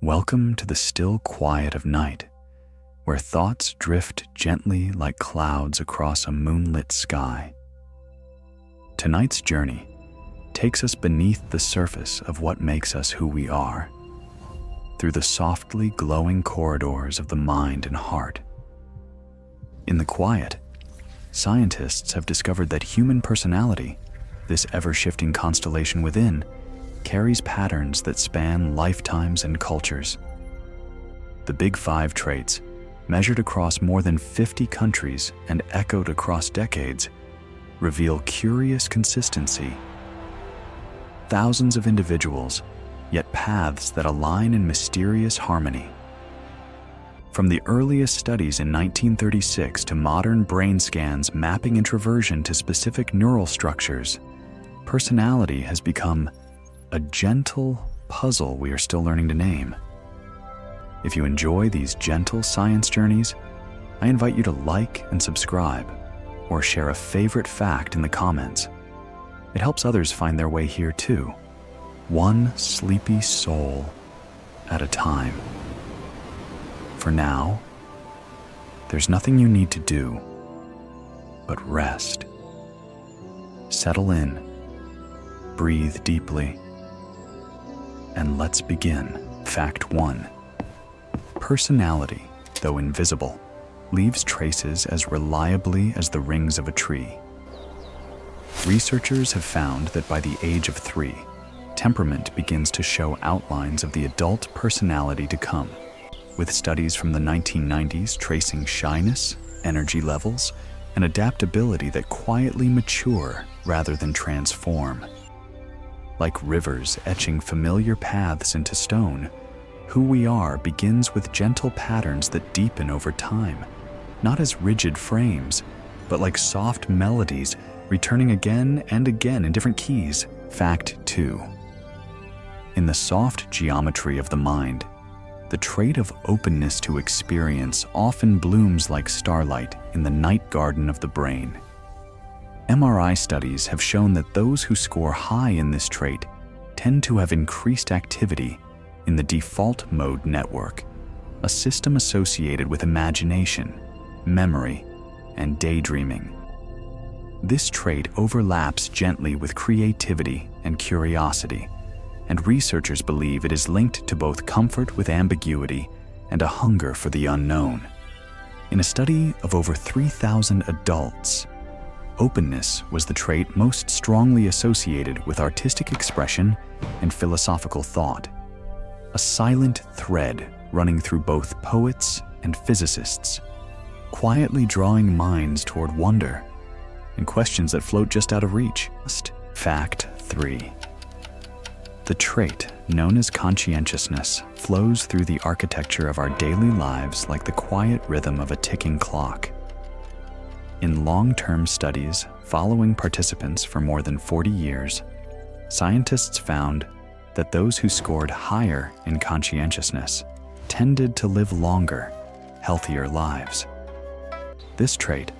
Welcome to the still quiet of night, where thoughts drift gently like clouds across a moonlit sky. Tonight's journey takes us beneath the surface of what makes us who we are, through the softly glowing corridors of the mind and heart. In the quiet, scientists have discovered that human personality, this ever-shifting constellation within, carries patterns that span lifetimes and cultures. The Big Five traits, measured across more than 50 countries and echoed across decades, reveal curious consistency. Thousands of individuals, yet paths that align in mysterious harmony. From the earliest studies in 1936 to modern brain scans mapping introversion to specific neural structures, personality has become a gentle puzzle we are still learning to name. If you enjoy these gentle science journeys, I invite you to like and subscribe, or share a favorite fact in the comments. It helps others find their way here too, one sleepy soul at a time. For now, there's nothing you need to do but rest. Settle in, breathe deeply, and let's begin. Fact 1. Personality, though invisible, leaves traces as reliably as the rings of a tree. Researchers have found that by the age of 3, temperament begins to show outlines of the adult personality to come, with studies from the 1990s tracing shyness, energy levels, and adaptability that quietly mature rather than transform. Like rivers etching familiar paths into stone, who we are begins with gentle patterns that deepen over time, not as rigid frames, but like soft melodies returning again and again in different keys. Fact 2. In the soft geometry of the mind, the trait of openness to experience often blooms like starlight in the night garden of the brain. MRI studies have shown that those who score high in this trait tend to have increased activity in the default mode network, a system associated with imagination, memory, and daydreaming. This trait overlaps gently with creativity and curiosity, and researchers believe it is linked to both comfort with ambiguity and a hunger for the unknown. In a study of over 3,000 adults, openness was the trait most strongly associated with artistic expression and philosophical thought, a silent thread running through both poets and physicists, quietly drawing minds toward wonder and questions that float just out of reach. Fact 3. The trait, known as conscientiousness, flows through the architecture of our daily lives like the quiet rhythm of a ticking clock. In long-term studies following participants for more than 40 years, scientists found that those who scored higher in conscientiousness tended to live longer, healthier lives. This trait,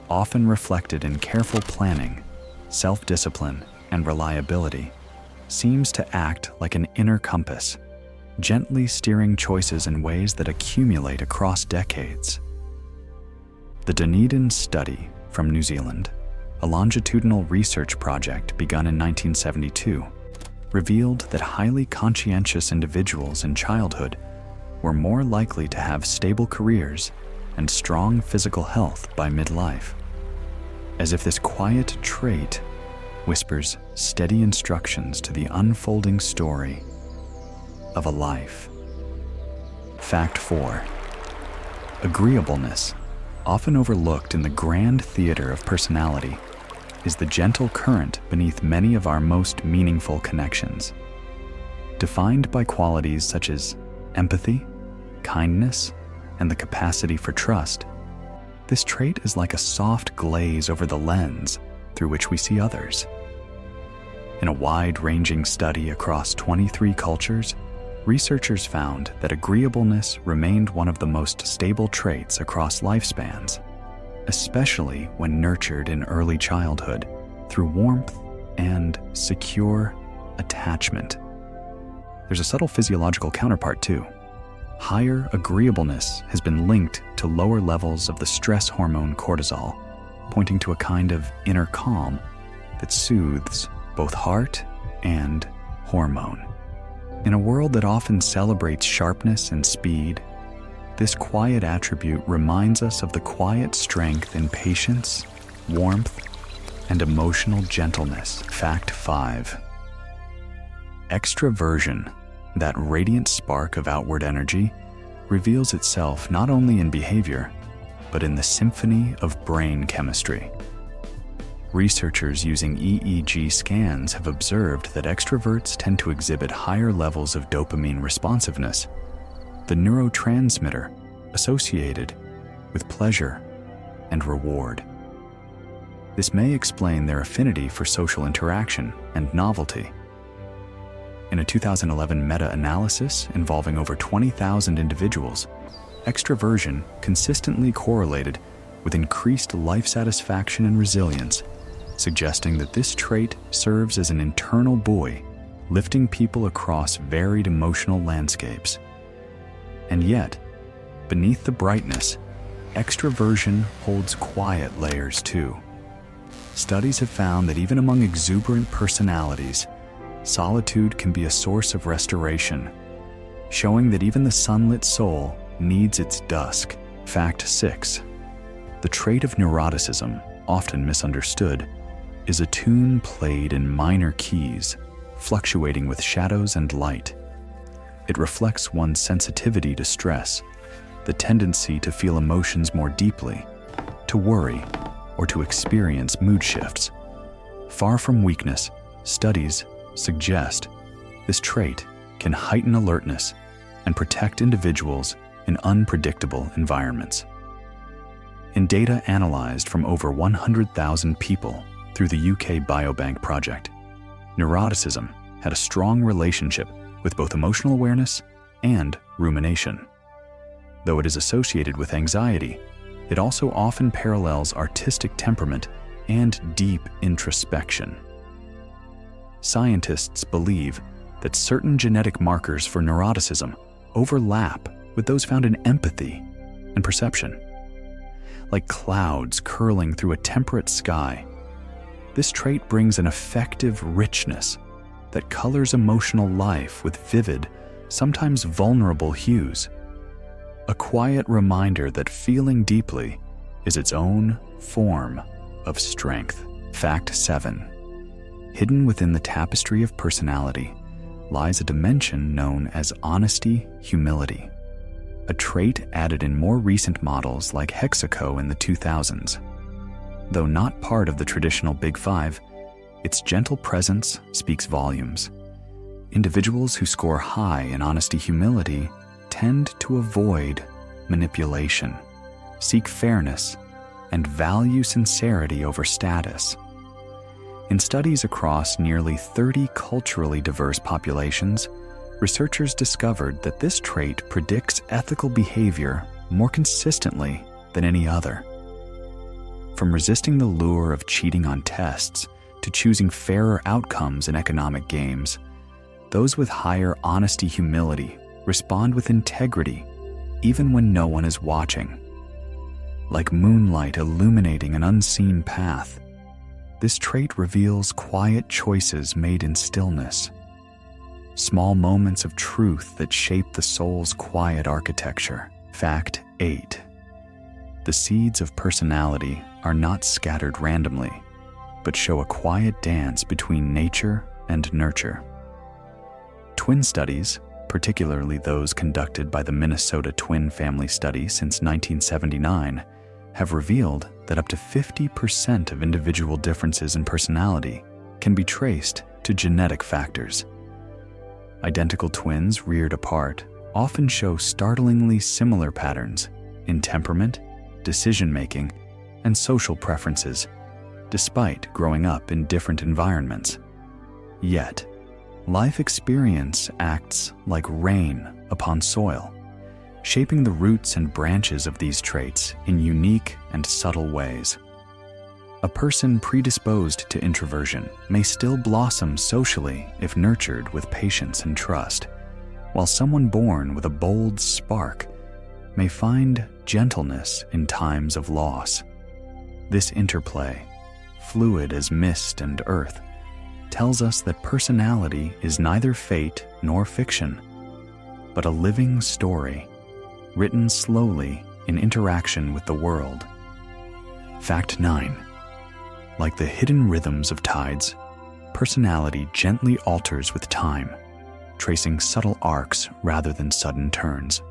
often reflected in careful planning, self-discipline, and reliability, seems to act like an inner compass, gently steering choices in ways that accumulate across decades. The Dunedin study from New Zealand, a longitudinal research project begun in 1972, revealed that highly conscientious individuals in childhood were more likely to have stable careers and strong physical health by midlife, as if this quiet trait whispers steady instructions to the unfolding story of a life. Fact 4. Agreeableness, often overlooked in the grand theater of personality, is the gentle current beneath many of our most meaningful connections. Defined by qualities such as empathy, kindness, and the capacity for trust, this trait is like a soft glaze over the lens through which we see others. In a wide-ranging study across 23 cultures, researchers found that agreeableness remained one of the most stable traits across lifespans, especially when nurtured in early childhood through warmth and secure attachment. There's a subtle physiological counterpart too. Higher agreeableness has been linked to lower levels of the stress hormone cortisol, pointing to a kind of inner calm that soothes both heart and hormone. In a world that often celebrates sharpness and speed, this quiet attribute reminds us of the quiet strength in patience, warmth, and emotional gentleness. Fact 5. Extraversion, that radiant spark of outward energy, reveals itself not only in behavior, but in the symphony of brain chemistry. Researchers using EEG scans have observed that extroverts tend to exhibit higher levels of dopamine responsiveness, the neurotransmitter associated with pleasure and reward. This may explain their affinity for social interaction and novelty. In a 2011 meta-analysis involving over 20,000 individuals, extraversion consistently correlated with increased life satisfaction and resilience, suggesting that this trait serves as an internal buoy, lifting people across varied emotional landscapes. And yet, beneath the brightness, extraversion holds quiet layers too. Studies have found that even among exuberant personalities, solitude can be a source of restoration, showing that even the sunlit soul needs its dusk. Fact 6. The trait of neuroticism, often misunderstood, is a tune played in minor keys, fluctuating with shadows and light. It reflects one's sensitivity to stress, the tendency to feel emotions more deeply, to worry, or to experience mood shifts. Far from weakness, studies suggest this trait can heighten alertness and protect individuals in unpredictable environments. In data analyzed from over 100,000 people through the UK Biobank project, neuroticism had a strong relationship with both emotional awareness and rumination. Though it is associated with anxiety, it also often parallels artistic temperament and deep introspection. Scientists believe that certain genetic markers for neuroticism overlap with those found in empathy and perception. Like clouds curling through a temperate sky, this trait brings an effective richness that colors emotional life with vivid, sometimes vulnerable hues. A quiet reminder that feeling deeply is its own form of strength. Fact 7. Hidden within the tapestry of personality lies a dimension known as honesty-humility, a trait added in more recent models like Hexaco in the 2000s. Though not part of the traditional Big Five, its gentle presence speaks volumes. Individuals who score high in honesty-humility tend to avoid manipulation, seek fairness, and value sincerity over status. In studies across nearly 30 culturally diverse populations, researchers discovered that this trait predicts ethical behavior more consistently than any other. From resisting the lure of cheating on tests to choosing fairer outcomes in economic games, those with higher honesty-humility respond with integrity even when no one is watching. Like moonlight illuminating an unseen path, this trait reveals quiet choices made in stillness, small moments of truth that shape the soul's quiet architecture. Fact 8. The seeds of personality are not scattered randomly, but show a quiet dance between nature and nurture. Twin studies, particularly those conducted by the Minnesota Twin Family Study since 1979, have revealed that up to 50% of individual differences in personality can be traced to genetic factors. Identical twins reared apart often show startlingly similar patterns in temperament, decision-making, and social preferences, despite growing up in different environments. Yet, life experience acts like rain upon soil, shaping the roots and branches of these traits in unique and subtle ways. A person predisposed to introversion may still blossom socially if nurtured with patience and trust, while someone born with a bold spark may find gentleness in times of loss. This interplay, fluid as mist and earth, tells us that personality is neither fate nor fiction, but a living story, written slowly in interaction with the world. Fact 9. Like the hidden rhythms of tides, personality gently alters with time, tracing subtle arcs rather than sudden turns.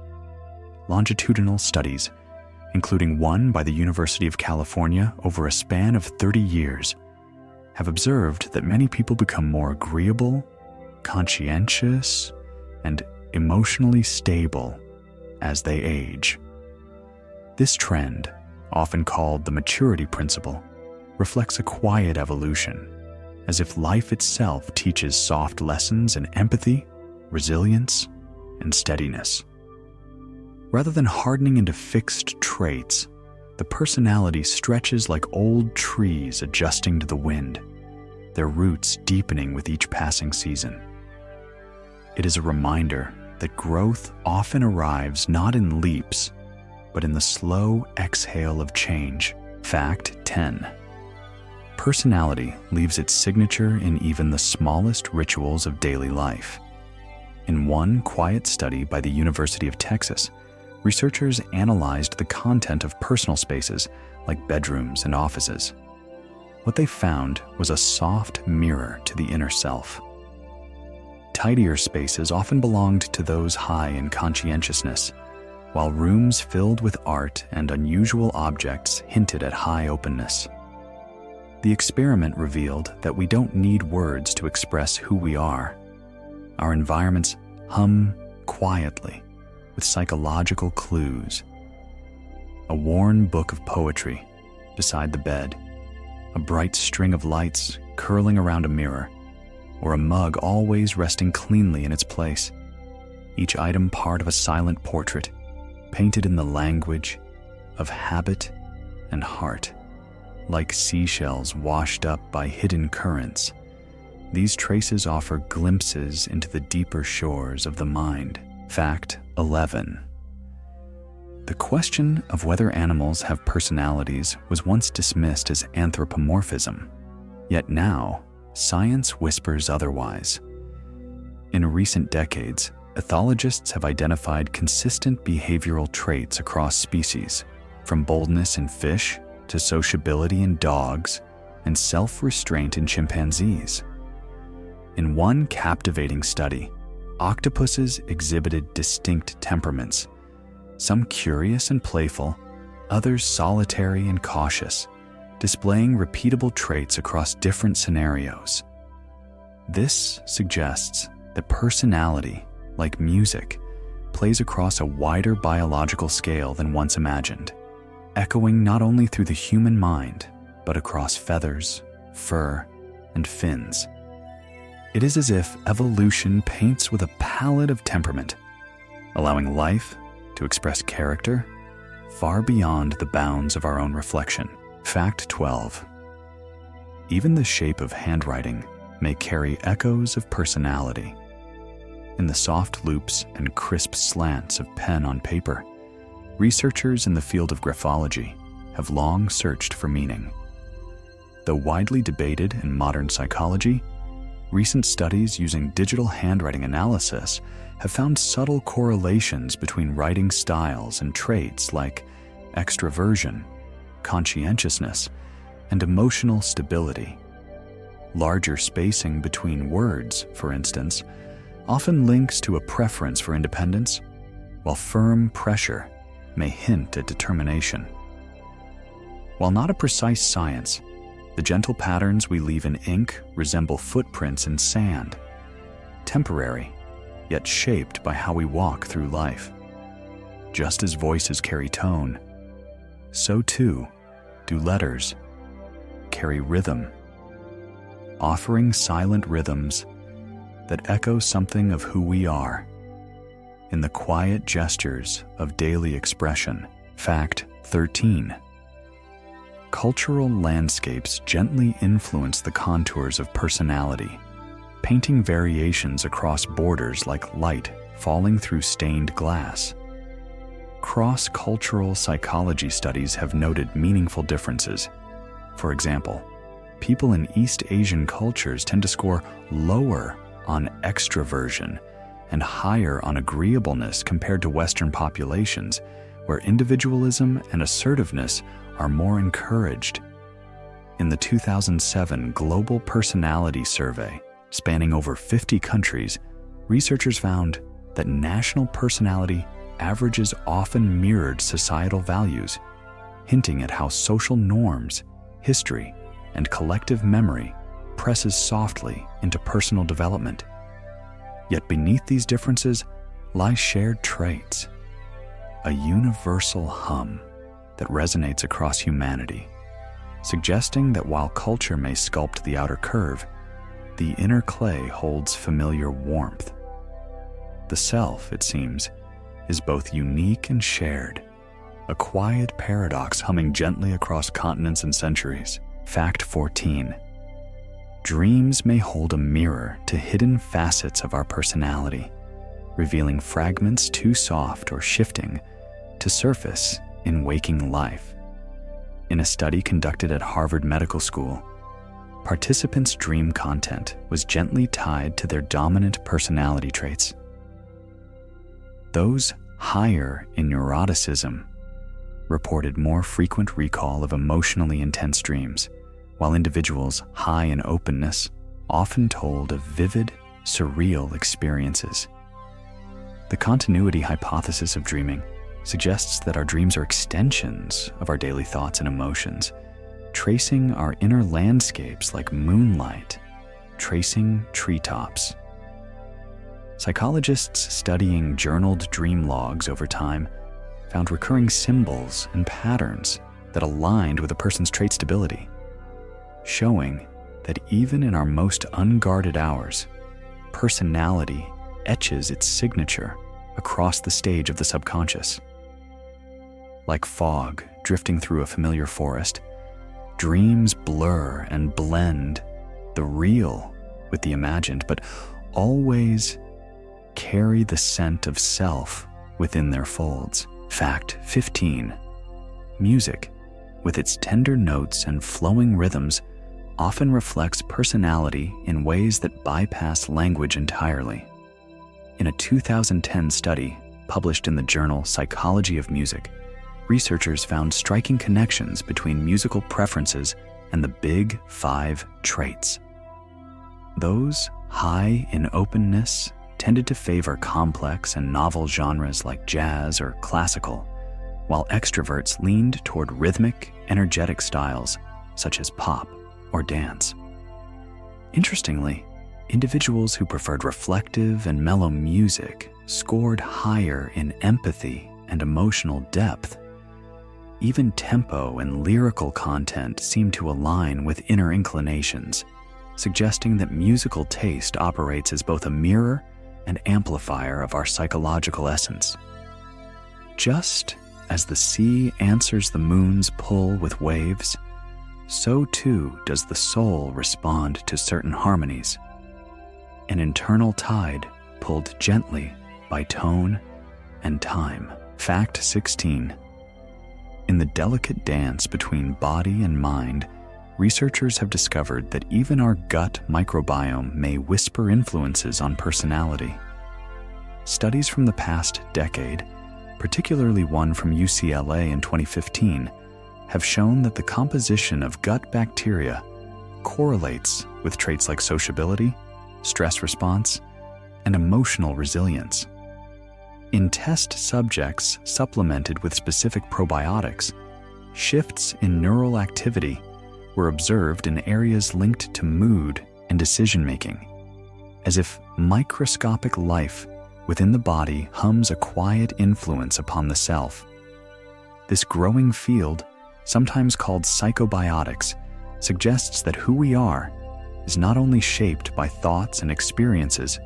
Longitudinal studies, including one by the University of California over a span of 30 years, have observed that many people become more agreeable, conscientious, and emotionally stable as they age. This trend, often called the maturity principle, reflects a quiet evolution, as if life itself teaches soft lessons in empathy, resilience, and steadiness. Rather than hardening into fixed traits, the personality stretches like old trees adjusting to the wind, their roots deepening with each passing season. It is a reminder that growth often arrives not in leaps, but in the slow exhale of change. Fact 10. Personality leaves its signature in even the smallest rituals of daily life. In one quiet study by the University of Texas, researchers analyzed the content of personal spaces like bedrooms and offices. What they found was a soft mirror to the inner self. Tidier spaces often belonged to those high in conscientiousness, while rooms filled with art and unusual objects hinted at high openness. The experiment revealed that we don't need words to express who we are. Our environments hum quietly with psychological clues. A worn book of poetry beside the bed, a bright string of lights curling around a mirror, or a mug always resting cleanly in its place. Each item part of a silent portrait, painted in the language of habit and heart. Like seashells washed up by hidden currents, these traces offer glimpses into the deeper shores of the mind. Fact 11. The question of whether animals have personalities was once dismissed as anthropomorphism, yet now science whispers otherwise. In recent decades, ethologists have identified consistent behavioral traits across species, from boldness in fish to sociability in dogs and self-restraint in chimpanzees. In one captivating study, octopuses exhibited distinct temperaments, some curious and playful, others solitary and cautious, displaying repeatable traits across different scenarios. This suggests that personality, like music, plays across a wider biological scale than once imagined, echoing not only through the human mind, but across feathers, fur, and fins. It is as if evolution paints with a palette of temperament, allowing life to express character far beyond the bounds of our own reflection. Fact 12. Even the shape of handwriting may carry echoes of personality. In the soft loops and crisp slants of pen on paper, researchers in the field of graphology have long searched for meaning. Though widely debated in modern psychology, recent studies using digital handwriting analysis have found subtle correlations between writing styles and traits like extroversion, conscientiousness, and emotional stability. Larger spacing between words, for instance, often links to a preference for independence, while firm pressure may hint at determination. While not a precise science, the gentle patterns we leave in ink resemble footprints in sand, temporary, yet shaped by how we walk through life. Just as voices carry tone, so too do letters carry rhythm, offering silent rhythms that echo something of who we are in the quiet gestures of daily expression. Fact 13. Cultural landscapes gently influence the contours of personality, painting variations across borders like light, falling through stained glass. Cross-cultural psychology studies have noted meaningful differences. For example, people in East Asian cultures tend to score lower on extroversion and higher on agreeableness compared to Western populations, where individualism and assertiveness are more encouraged. In the 2007 Global Personality Survey, spanning over 50 countries, researchers found that national personality averages often mirrored societal values, hinting at how social norms, history, and collective memory presses softly into personal development. Yet beneath these differences lie shared traits, a universal hum that resonates across humanity, suggesting that while culture may sculpt the outer curve, the inner clay holds familiar warmth. The self, it seems, is both unique and shared, a quiet paradox humming gently across continents and centuries. Fact 14. Dreams may hold a mirror to hidden facets of our personality, revealing fragments too soft or shifting to surface in waking life. In a study conducted at Harvard Medical School, participants' dream content was gently tied to their dominant personality traits. Those higher in neuroticism reported more frequent recall of emotionally intense dreams, while individuals high in openness often told of vivid, surreal experiences. The continuity hypothesis of dreaming suggests that our dreams are extensions of our daily thoughts and emotions, tracing our inner landscapes like moonlight, tracing treetops. Psychologists studying journaled dream logs over time found recurring symbols and patterns that aligned with a person's trait stability, showing that even in our most unguarded hours, personality etches its signature across the stage of the subconscious. Like fog drifting through a familiar forest, dreams blur and blend the real with the imagined, but always carry the scent of self within their folds. Fact 15. Music, with its tender notes and flowing rhythms, often reflects personality in ways that bypass language entirely. In a 2010 study published in the journal Psychology of Music, researchers found striking connections between musical preferences and the Big Five traits. Those high in openness tended to favor complex and novel genres like jazz or classical, while extroverts leaned toward rhythmic, energetic styles such as pop or dance. Interestingly, individuals who preferred reflective and mellow music scored higher in empathy and emotional depth. Even tempo and lyrical content seemed to align with inner inclinations, suggesting that musical taste operates as both a mirror and amplifier of our psychological essence. Just as the sea answers the moon's pull with waves, so too does the soul respond to certain harmonies, an internal tide pulled gently by tone and time. Fact 16. In the delicate dance between body and mind, researchers have discovered that even our gut microbiome may whisper influences on personality. Studies from the past decade, particularly one from UCLA in 2015, have shown that the composition of gut bacteria correlates with traits like sociability, stress response, and emotional resilience. In test subjects supplemented with specific probiotics, shifts in neural activity were observed in areas linked to mood and decision-making, as if microscopic life within the body hums a quiet influence upon the self. This growing field, sometimes called psychobiotics, suggests that who we are is not only shaped by thoughts and experiences,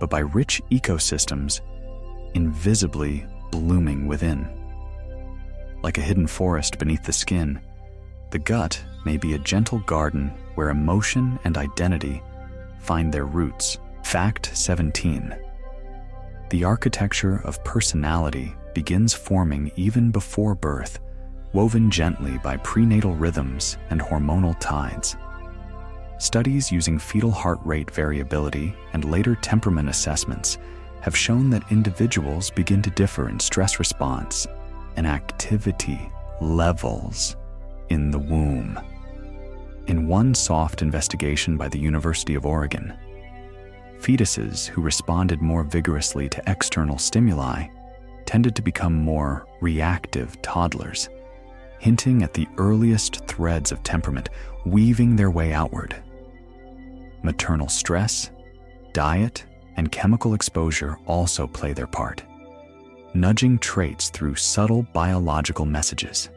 but by rich ecosystems invisibly blooming within. Like a hidden forest beneath the skin, the gut may be a gentle garden where emotion and identity find their roots. Fact 17. The architecture of personality begins forming even before birth, woven gently by prenatal rhythms and hormonal tides. Studies using fetal heart rate variability and later temperament assessments have shown that individuals begin to differ in stress response and activity levels in the womb. In one soft investigation by the University of Oregon, fetuses who responded more vigorously to external stimuli tended to become more reactive toddlers, hinting at the earliest threads of temperament weaving their way outward. Maternal stress, diet, and chemical exposure also play their part, nudging traits through subtle biological messages.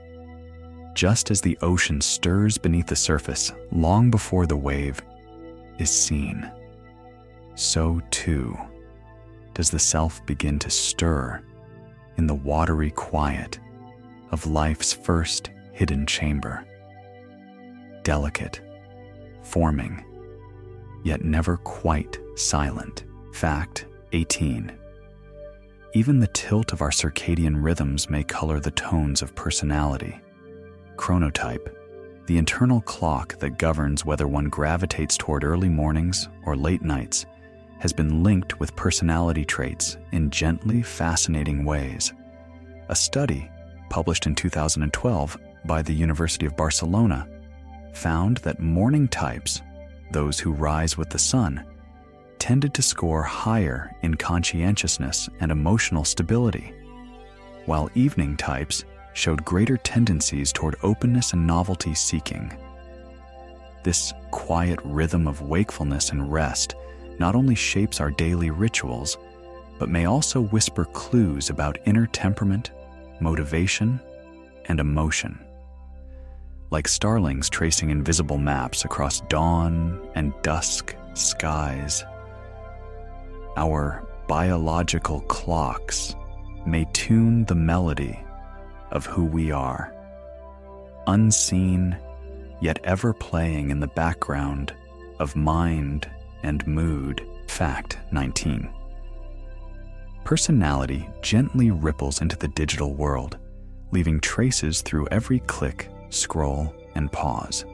Just as the ocean stirs beneath the surface long before the wave is seen, so too does the self begin to stir in the watery quiet of life's first hidden chamber. Delicate, forming, yet never quite silent. Fact 18. Even the tilt of our circadian rhythms may color the tones of personality. Chronotype, the internal clock that governs whether one gravitates toward early mornings or late nights, has been linked with personality traits in gently fascinating ways. A study, published in 2012 by the University of Barcelona, found that morning types, those who rise with the sun, tended to score higher in conscientiousness and emotional stability, while evening types showed greater tendencies toward openness and novelty seeking. This quiet rhythm of wakefulness and rest not only shapes our daily rituals, but may also whisper clues about inner temperament, motivation, and emotion. Like starlings tracing invisible maps across dawn and dusk skies, our biological clocks may tune the melody of who we are, unseen yet ever playing in the background of mind and mood. Fact 19. Personality gently ripples into the digital world, leaving traces through every click, scroll, and pause.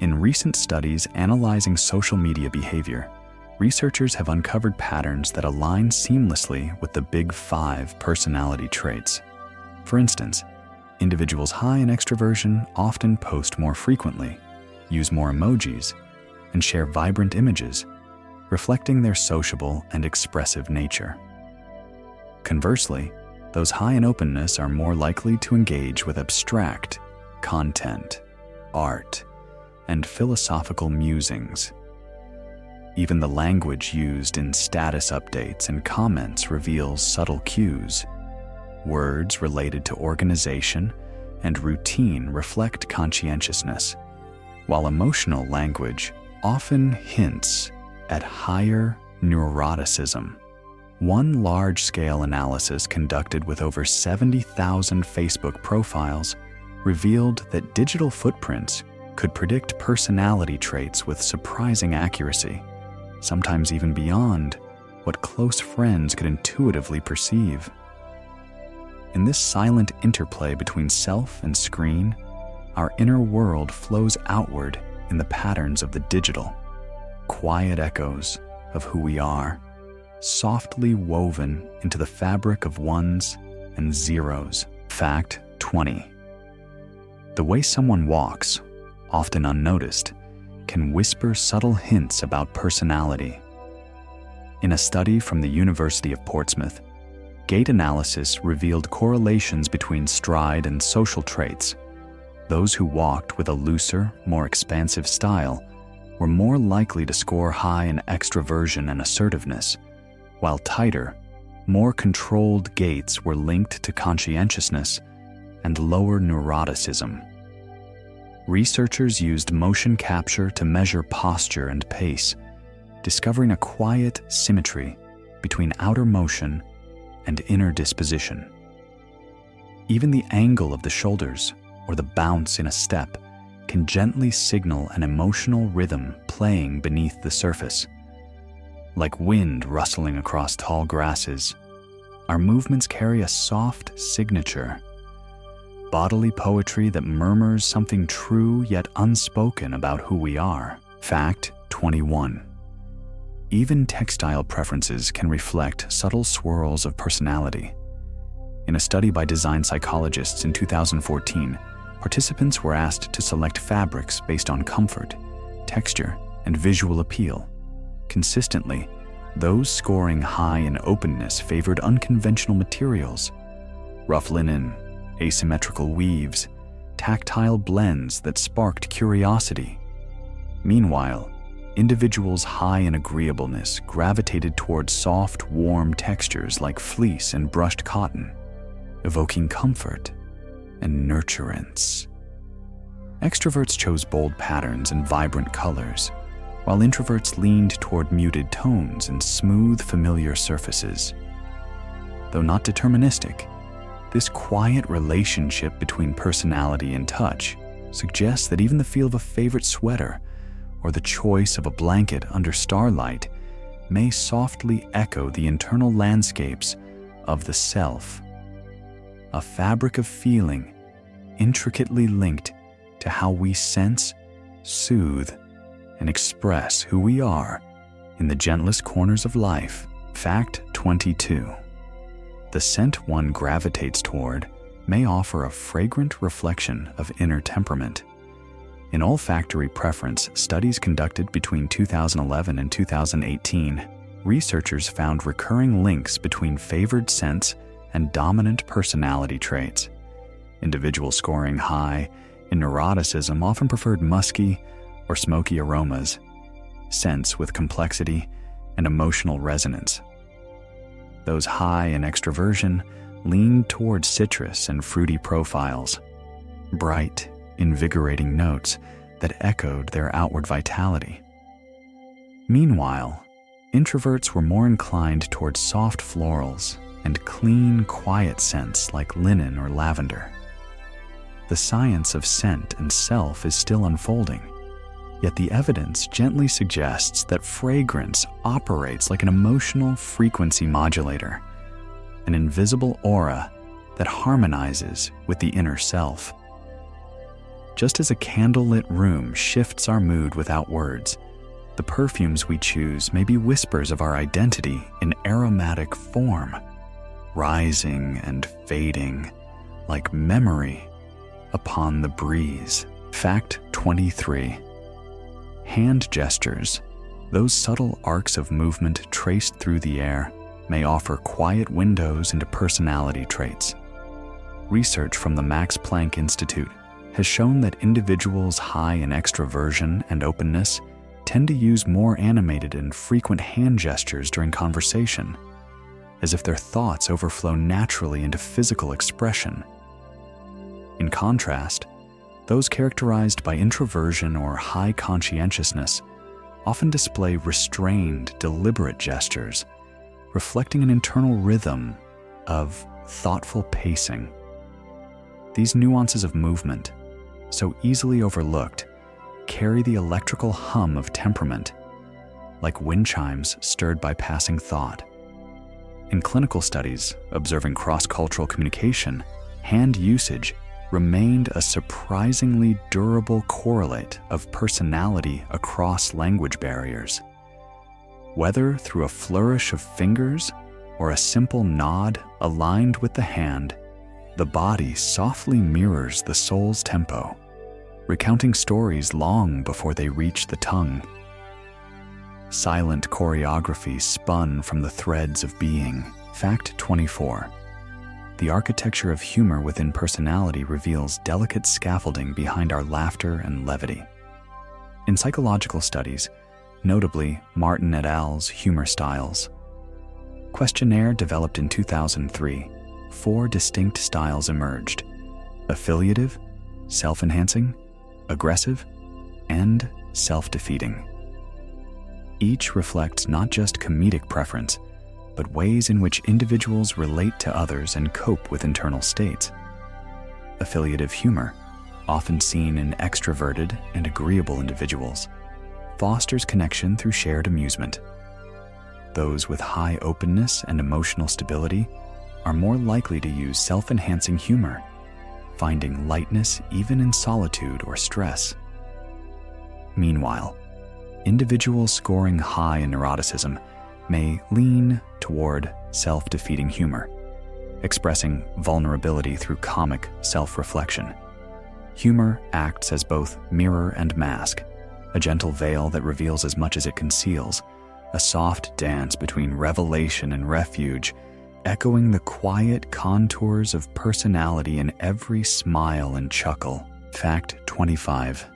In recent studies analyzing social media behavior, researchers have uncovered patterns that align seamlessly with the Big Five personality traits. For instance, individuals high in extroversion often post more frequently, use more emojis, and share vibrant images, reflecting their sociable and expressive nature. Conversely, those high in openness are more likely to engage with abstract content, art, and philosophical musings. Even the language used in status updates and comments reveals subtle cues. Words related to organization and routine reflect conscientiousness, while emotional language often hints at higher neuroticism. One large-scale analysis conducted with over 70,000 Facebook profiles revealed that digital footprints could predict personality traits with surprising accuracy, sometimes even beyond what close friends could intuitively perceive. In this silent interplay between self and screen, our inner world flows outward in the patterns of the digital, quiet echoes of who we are, softly woven into the fabric of ones and zeros. Fact 20. The way someone walks, often unnoticed, can whisper subtle hints about personality. In a study from the University of Portsmouth, gait analysis revealed correlations between stride and social traits. Those who walked with a looser, more expansive style were more likely to score high in extroversion and assertiveness, while tighter, more controlled gaits were linked to conscientiousness and lower neuroticism. Researchers used motion capture to measure posture and pace, discovering a quiet symmetry between outer motion and inner disposition. Even the angle of the shoulders or the bounce in a step can gently signal an emotional rhythm playing beneath the surface. like wind rustling across tall grasses. Our movements carry a soft signature, bodily poetry that murmurs something true yet unspoken about who we are. Fact 21. Even textile preferences can reflect subtle swirls of personality. In a study by design psychologists in 2014, participants were asked to select fabrics based on comfort, texture, and visual appeal. Consistently, those scoring high in openness favored unconventional materials, rough linen, asymmetrical weaves, tactile blends that sparked curiosity. Meanwhile, individuals high in agreeableness gravitated toward soft, warm textures like fleece and brushed cotton, evoking comfort and nurturance. Extroverts chose bold patterns and vibrant colors, while introverts leaned toward muted tones and smooth, familiar surfaces. Though not deterministic, this quiet relationship between personality and touch suggests that even the feel of a favorite sweater or the choice of a blanket under starlight may softly echo the internal landscapes of the self, a fabric of feeling intricately linked to how we sense, soothe, and express who we are in the gentlest corners of life. Fact 22. The scent one gravitates toward may offer a fragrant reflection of inner temperament. In olfactory preference studies conducted between 2011 and 2018, researchers found recurring links between favored scents and dominant personality traits. Individuals scoring high in neuroticism often preferred musky or smoky aromas, scents with complexity and emotional resonance. Those high in extroversion leaned toward citrus and fruity profiles, bright, invigorating notes that echoed their outward vitality. Meanwhile, introverts were more inclined toward soft florals and clean, quiet scents like linen or lavender. The science of scent and self is still unfolding, yet the evidence gently suggests that fragrance operates like an emotional frequency modulator, an invisible aura that harmonizes with the inner self. Just as a candlelit room shifts our mood without words, the perfumes we choose may be whispers of our identity in aromatic form, rising and fading like memory upon the breeze. Fact 23. Hand gestures, those subtle arcs of movement traced through the air, may offer quiet windows into personality traits. Research from the Max Planck Institute has shown that individuals high in extroversion and openness tend to use more animated and frequent hand gestures during conversation, as if their thoughts overflow naturally into physical expression. In contrast, those characterized by introversion or high conscientiousness often display restrained, deliberate gestures, reflecting an internal rhythm of thoughtful pacing. These nuances of movement, so easily overlooked, carry the electrical hum of temperament, like wind chimes stirred by passing thought. In clinical studies observing cross-cultural communication, hand usage remained a surprisingly durable correlate of personality across language barriers. Whether through a flourish of fingers or a simple nod aligned with the hand, the body softly mirrors the soul's tempo, recounting stories long before they reach the tongue. Silent choreography spun from the threads of being. Fact 24. The architecture of humor within personality reveals delicate scaffolding behind our laughter and levity. In psychological studies, notably Martin et al.'s humor styles, questionnaire developed in 2003, 4 distinct styles emerged: affiliative, self-enhancing, aggressive, and self-defeating. Each reflects not just comedic preference, but ways in which individuals relate to others and cope with internal states. Affiliative humor, often seen in extroverted and agreeable individuals, fosters connection through shared amusement. Those with high openness and emotional stability are more likely to use self-enhancing humor, finding lightness even in solitude or stress. Meanwhile, individuals scoring high in neuroticism may lean toward self-defeating humor, expressing vulnerability through comic self-reflection. Humor acts as both mirror and mask, a gentle veil that reveals as much as it conceals, a soft dance between revelation and refuge, echoing the quiet contours of personality in every smile and chuckle. Fact 25.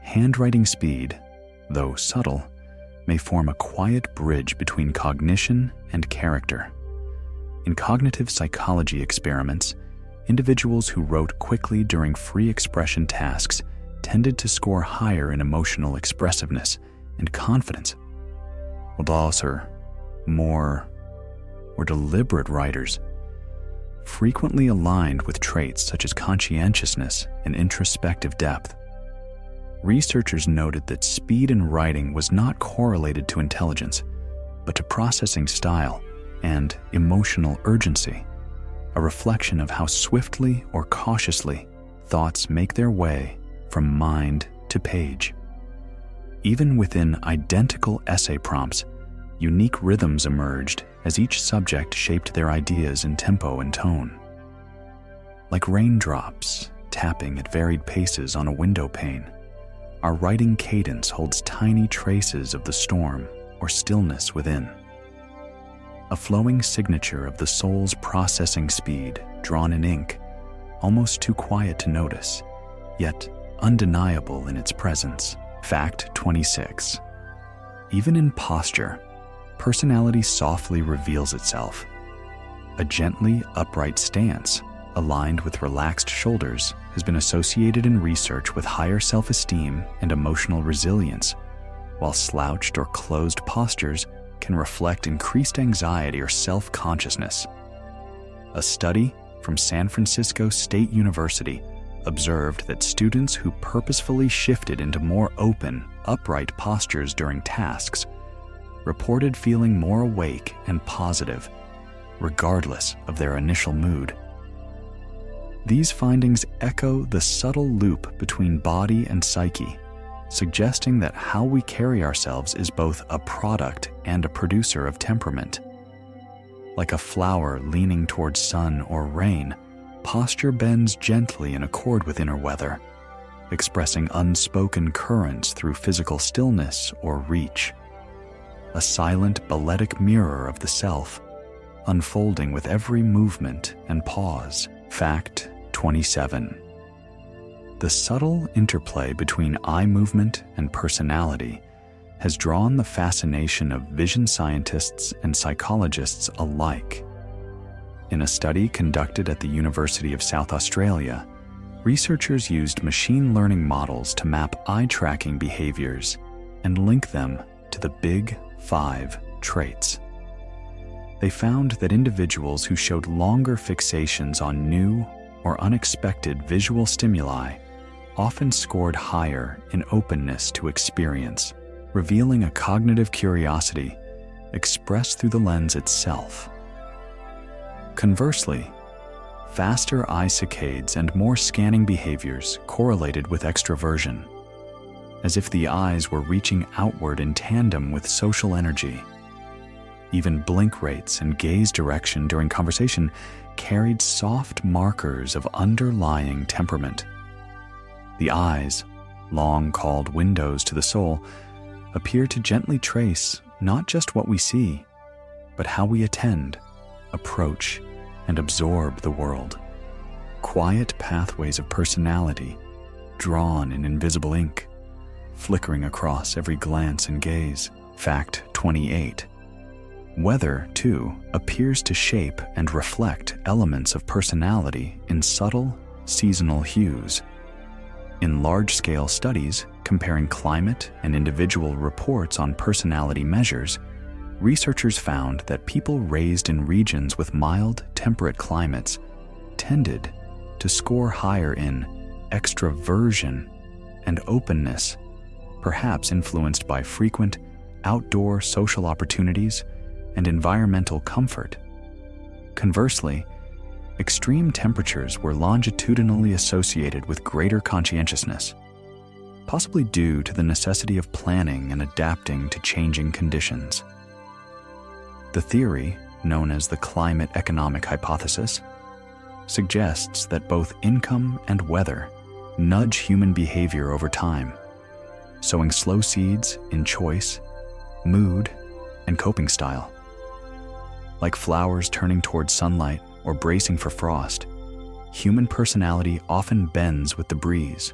Handwriting speed, though subtle, may form a quiet bridge between cognition and character. In cognitive psychology experiments, individuals who wrote quickly during free expression tasks tended to score higher in emotional expressiveness and confidence, while those more deliberate writers frequently aligned with traits such as conscientiousness and introspective depth. Researchers noted that speed in writing was not correlated to intelligence, but to processing style and emotional urgency, a reflection of how swiftly or cautiously thoughts make their way from mind to page. Even within identical essay prompts, unique rhythms emerged as each subject shaped their ideas in tempo and tone. Like raindrops tapping at varied paces on a window pane, our writing cadence holds tiny traces of the storm or stillness within. A flowing signature of the soul's processing speed drawn in ink, almost too quiet to notice, yet undeniable in its presence. Fact 26. Even in posture, personality softly reveals itself. A gently upright stance, aligned with relaxed shoulders, has been associated in research with higher self-esteem and emotional resilience, while slouched or closed postures can reflect increased anxiety or self-consciousness. A study from San Francisco State University observed that students who purposefully shifted into more open, upright postures during tasks reported feeling more awake and positive, regardless of their initial mood. These findings echo the subtle loop between body and psyche, suggesting that how we carry ourselves is both a product and a producer of temperament. Like a flower leaning towards sun or rain, posture bends gently in accord with inner weather, expressing unspoken currents through physical stillness or reach. A silent balletic mirror of the self, unfolding with every movement and pause. Fact 27. The subtle interplay between eye movement and personality has drawn the fascination of vision scientists and psychologists alike. In a study conducted at the University of South Australia, researchers used machine learning models to map eye tracking behaviors and link them to the Big 5 traits. They found that individuals who showed longer fixations on new or unexpected visual stimuli often scored higher in openness to experience, revealing a cognitive curiosity expressed through the lens itself. Conversely, faster eye saccades and more scanning behaviors correlated with extroversion, as if the eyes were reaching outward in tandem with social energy. Even blink rates and gaze direction during conversation carried soft markers of underlying temperament. The eyes, long called windows to the soul, appear to gently trace not just what we see, but how we attend, approach, and absorb the world. Quiet pathways of personality, drawn in invisible ink, flickering across every glance and gaze. Fact 28. Weather, too, appears to shape and reflect elements of personality in subtle, seasonal hues. In large-scale studies comparing climate and individual reports on personality measures, researchers found that people raised in regions with mild, temperate climates tended to score higher in extroversion and openness, perhaps influenced by frequent outdoor social opportunities and environmental comfort. Conversely, extreme temperatures were longitudinally associated with greater conscientiousness, possibly due to the necessity of planning and adapting to changing conditions. The theory, known as the climate economic hypothesis, suggests that both income and weather nudge human behavior over time, sowing slow seeds in choice, mood, and coping style. Like flowers turning toward sunlight or bracing for frost, human personality often bends with the breeze,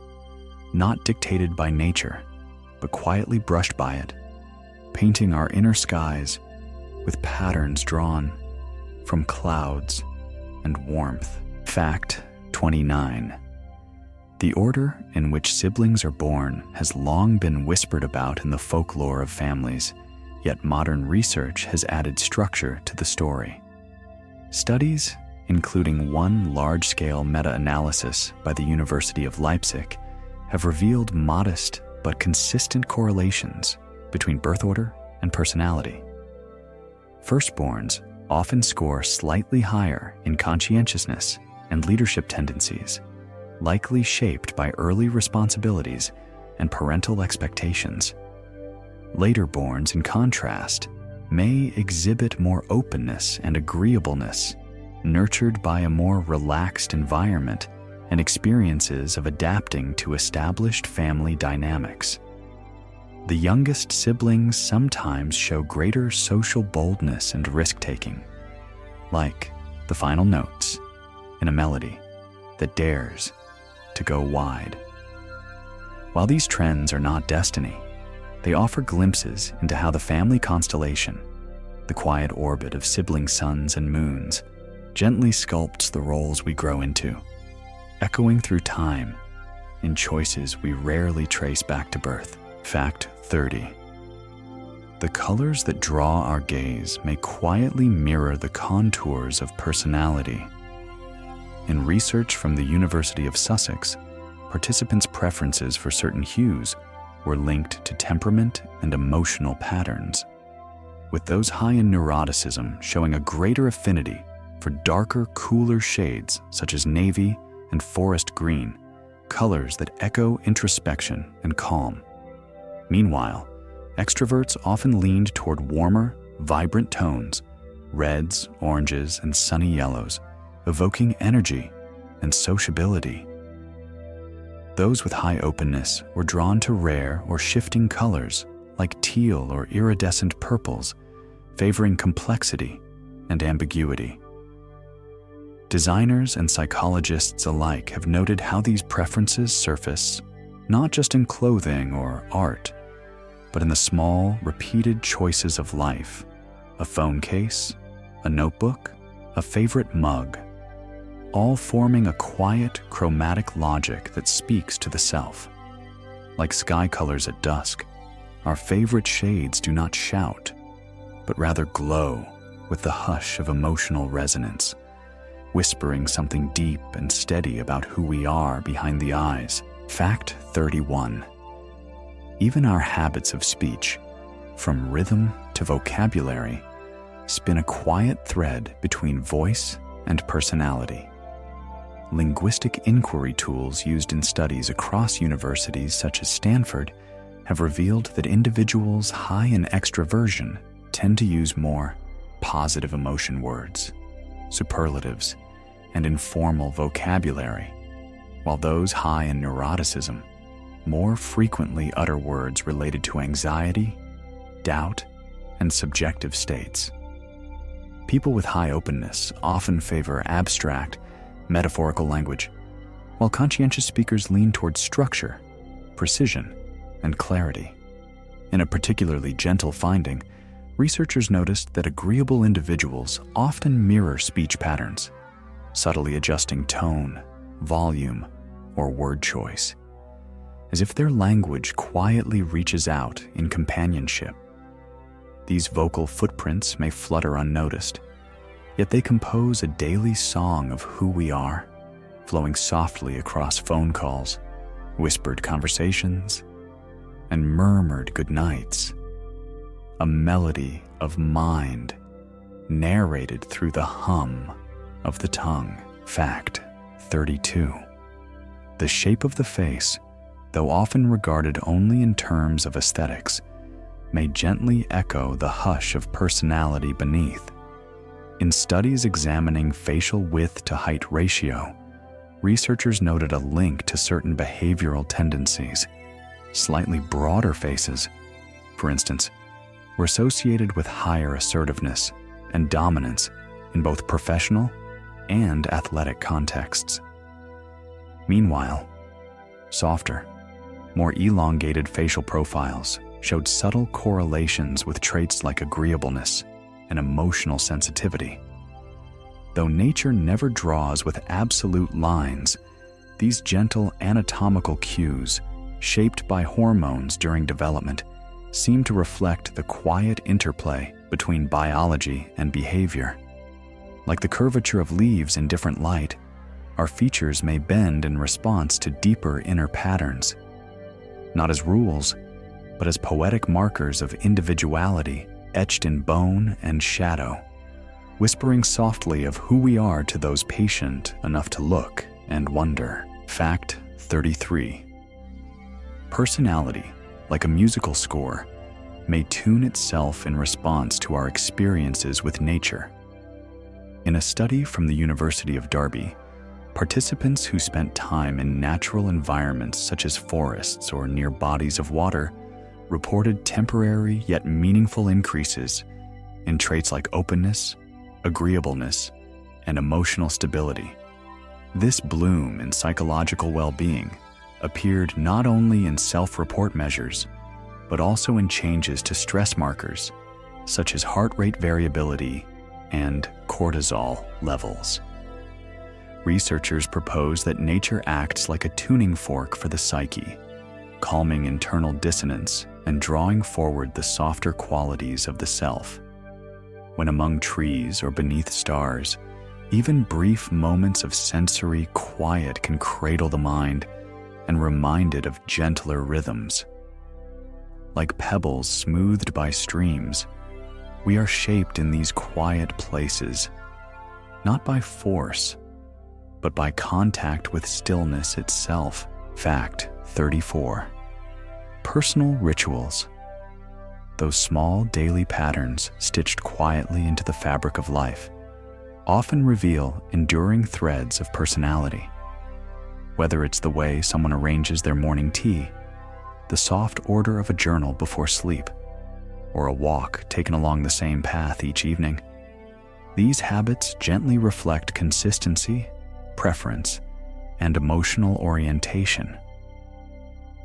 not dictated by nature, but quietly brushed by it, painting our inner skies with patterns drawn from clouds and warmth. Fact 29. The order in which siblings are born has long been whispered about in the folklore of families, yet modern research has added structure to the story. Studies, including one large-scale meta-analysis by the University of Leipzig, have revealed modest but consistent correlations between birth order and personality. Firstborns often score slightly higher in conscientiousness and leadership tendencies, likely shaped by early responsibilities and parental expectations. Laterborns, in contrast, may exhibit more openness and agreeableness, nurtured by a more relaxed environment and experiences of adapting to established family dynamics. The youngest siblings sometimes show greater social boldness and risk-taking, like the final notes in a melody that dares to go wide. While these trends are not destiny, they offer glimpses into how the family constellation, the quiet orbit of sibling suns and moons, gently sculpts the roles we grow into, echoing through time in choices we rarely trace back to birth. Fact 30. The colors that draw our gaze may quietly mirror the contours of personality. In research from the University of Sussex, participants' preferences for certain hues were linked to temperament and emotional patterns, with those high in neuroticism showing a greater affinity for darker, cooler shades such as navy and forest green, colors that echo introspection and calm. Meanwhile, extroverts often leaned toward warmer, vibrant tones, reds, oranges, and sunny yellows, evoking energy and sociability. Those with high openness were drawn to rare or shifting colors like teal or iridescent purples, favoring complexity and ambiguity. Designers and psychologists alike have noted how these preferences surface not just in clothing or art, but in the small, repeated choices of life: a phone case, a notebook, a favorite mug, all forming a quiet, chromatic logic that speaks to the self. Like sky colors at dusk, our favorite shades do not shout, but rather glow with the hush of emotional resonance, whispering something deep and steady about who we are behind the eyes. Fact 31. Even our habits of speech, from rhythm to vocabulary, spin a quiet thread between voice and personality. Linguistic inquiry tools used in studies across universities such as Stanford have revealed that individuals high in extroversion tend to use more positive emotion words, superlatives, and informal vocabulary, while those high in neuroticism more frequently utter words related to anxiety, doubt, and subjective states. People with high openness often favor abstract, metaphorical language, while conscientious speakers lean toward structure, precision, and clarity. In a particularly gentle finding, researchers noticed that agreeable individuals often mirror speech patterns, subtly adjusting tone, volume, or word choice, as if their language quietly reaches out in companionship. These vocal footprints may flutter unnoticed, yet they compose a daily song of who we are, flowing softly across phone calls, whispered conversations, and murmured goodnights. a melody of mind narrated through the hum of the tongue. Fact 32. The shape of the face, though often regarded only in terms of aesthetics, may gently echo the hush of personality beneath. In studies examining facial width to height ratio, researchers noted a link to certain behavioral tendencies. Slightly broader faces, for instance, were associated with higher assertiveness and dominance in both professional and athletic contexts. Meanwhile, softer, more elongated facial profiles showed subtle correlations with traits like agreeableness and emotional sensitivity. Though nature never draws with absolute lines, these gentle anatomical cues, shaped by hormones during development, seem to reflect the quiet interplay between biology and behavior. Like the curvature of leaves in different light, our features may bend in response to deeper inner patterns, not as rules, but as poetic markers of individuality etched in bone and shadow, whispering softly of who we are to those patient enough to look and wonder. Fact 33. Personality, like a musical score, may tune itself in response to our experiences with nature. In a study from the University of Derby, participants who spent time in natural environments such as forests or near bodies of water reported temporary yet meaningful increases in traits like openness, agreeableness, and emotional stability. This bloom in psychological well-being appeared not only in self-report measures, but also in changes to stress markers such as heart rate variability and cortisol levels. Researchers propose that nature acts like a tuning fork for the psyche, calming internal dissonance and drawing forward the softer qualities of the self. When among trees or beneath stars, even brief moments of sensory quiet can cradle the mind and remind it of gentler rhythms. Like pebbles smoothed by streams, we are shaped in these quiet places, not by force, but by contact with stillness itself. Fact 34. Personal rituals. Those small daily patterns stitched quietly into the fabric of life often reveal enduring threads of personality. Whether it's the way someone arranges their morning tea, the soft order of a journal before sleep, or a walk taken along the same path each evening, these habits gently reflect consistency, preference, and emotional orientation.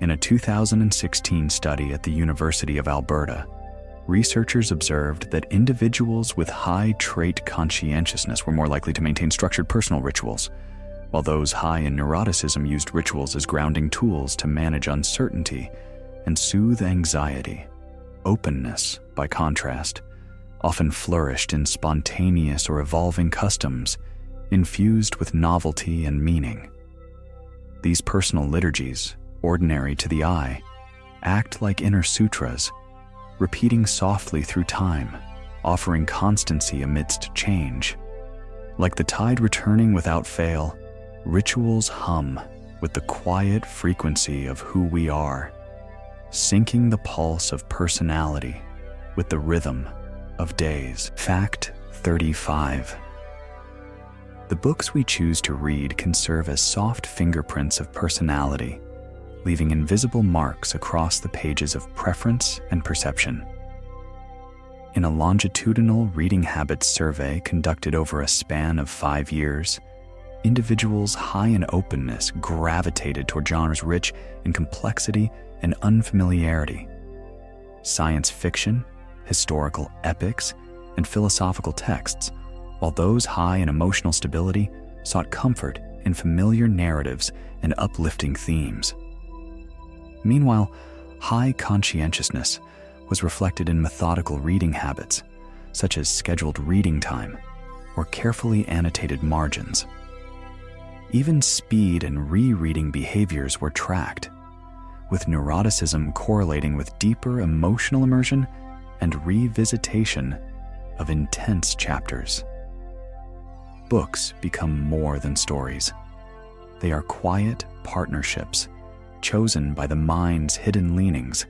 In a 2016 study at the University of Alberta, researchers observed that individuals with high trait conscientiousness were more likely to maintain structured personal rituals, while those high in neuroticism used rituals as grounding tools to manage uncertainty and soothe anxiety. Openness, by contrast, often flourished in spontaneous or evolving customs, infused with novelty and meaning. These personal liturgies, ordinary to the eye, act like inner sutras, repeating softly through time, offering constancy amidst change. Like the tide returning without fail, rituals hum with the quiet frequency of who we are, syncing the pulse of personality with the rhythm of days. Fact 35. The books we choose to read can serve as soft fingerprints of personality, leaving invisible marks across the pages of preference and perception. In a longitudinal reading habits survey conducted over a span of 5 years, individuals high in openness gravitated toward genres rich in complexity and unfamiliarity. Science fiction, historical epics, and philosophical texts, while those high in emotional stability sought comfort in familiar narratives and uplifting themes. Meanwhile, high conscientiousness was reflected in methodical reading habits, such as scheduled reading time or carefully annotated margins. Even speed and rereading behaviors were tracked, with neuroticism correlating with deeper emotional immersion and revisitation of intense chapters. Books become more than stories. They are quiet partnerships, chosen by the mind's hidden leanings,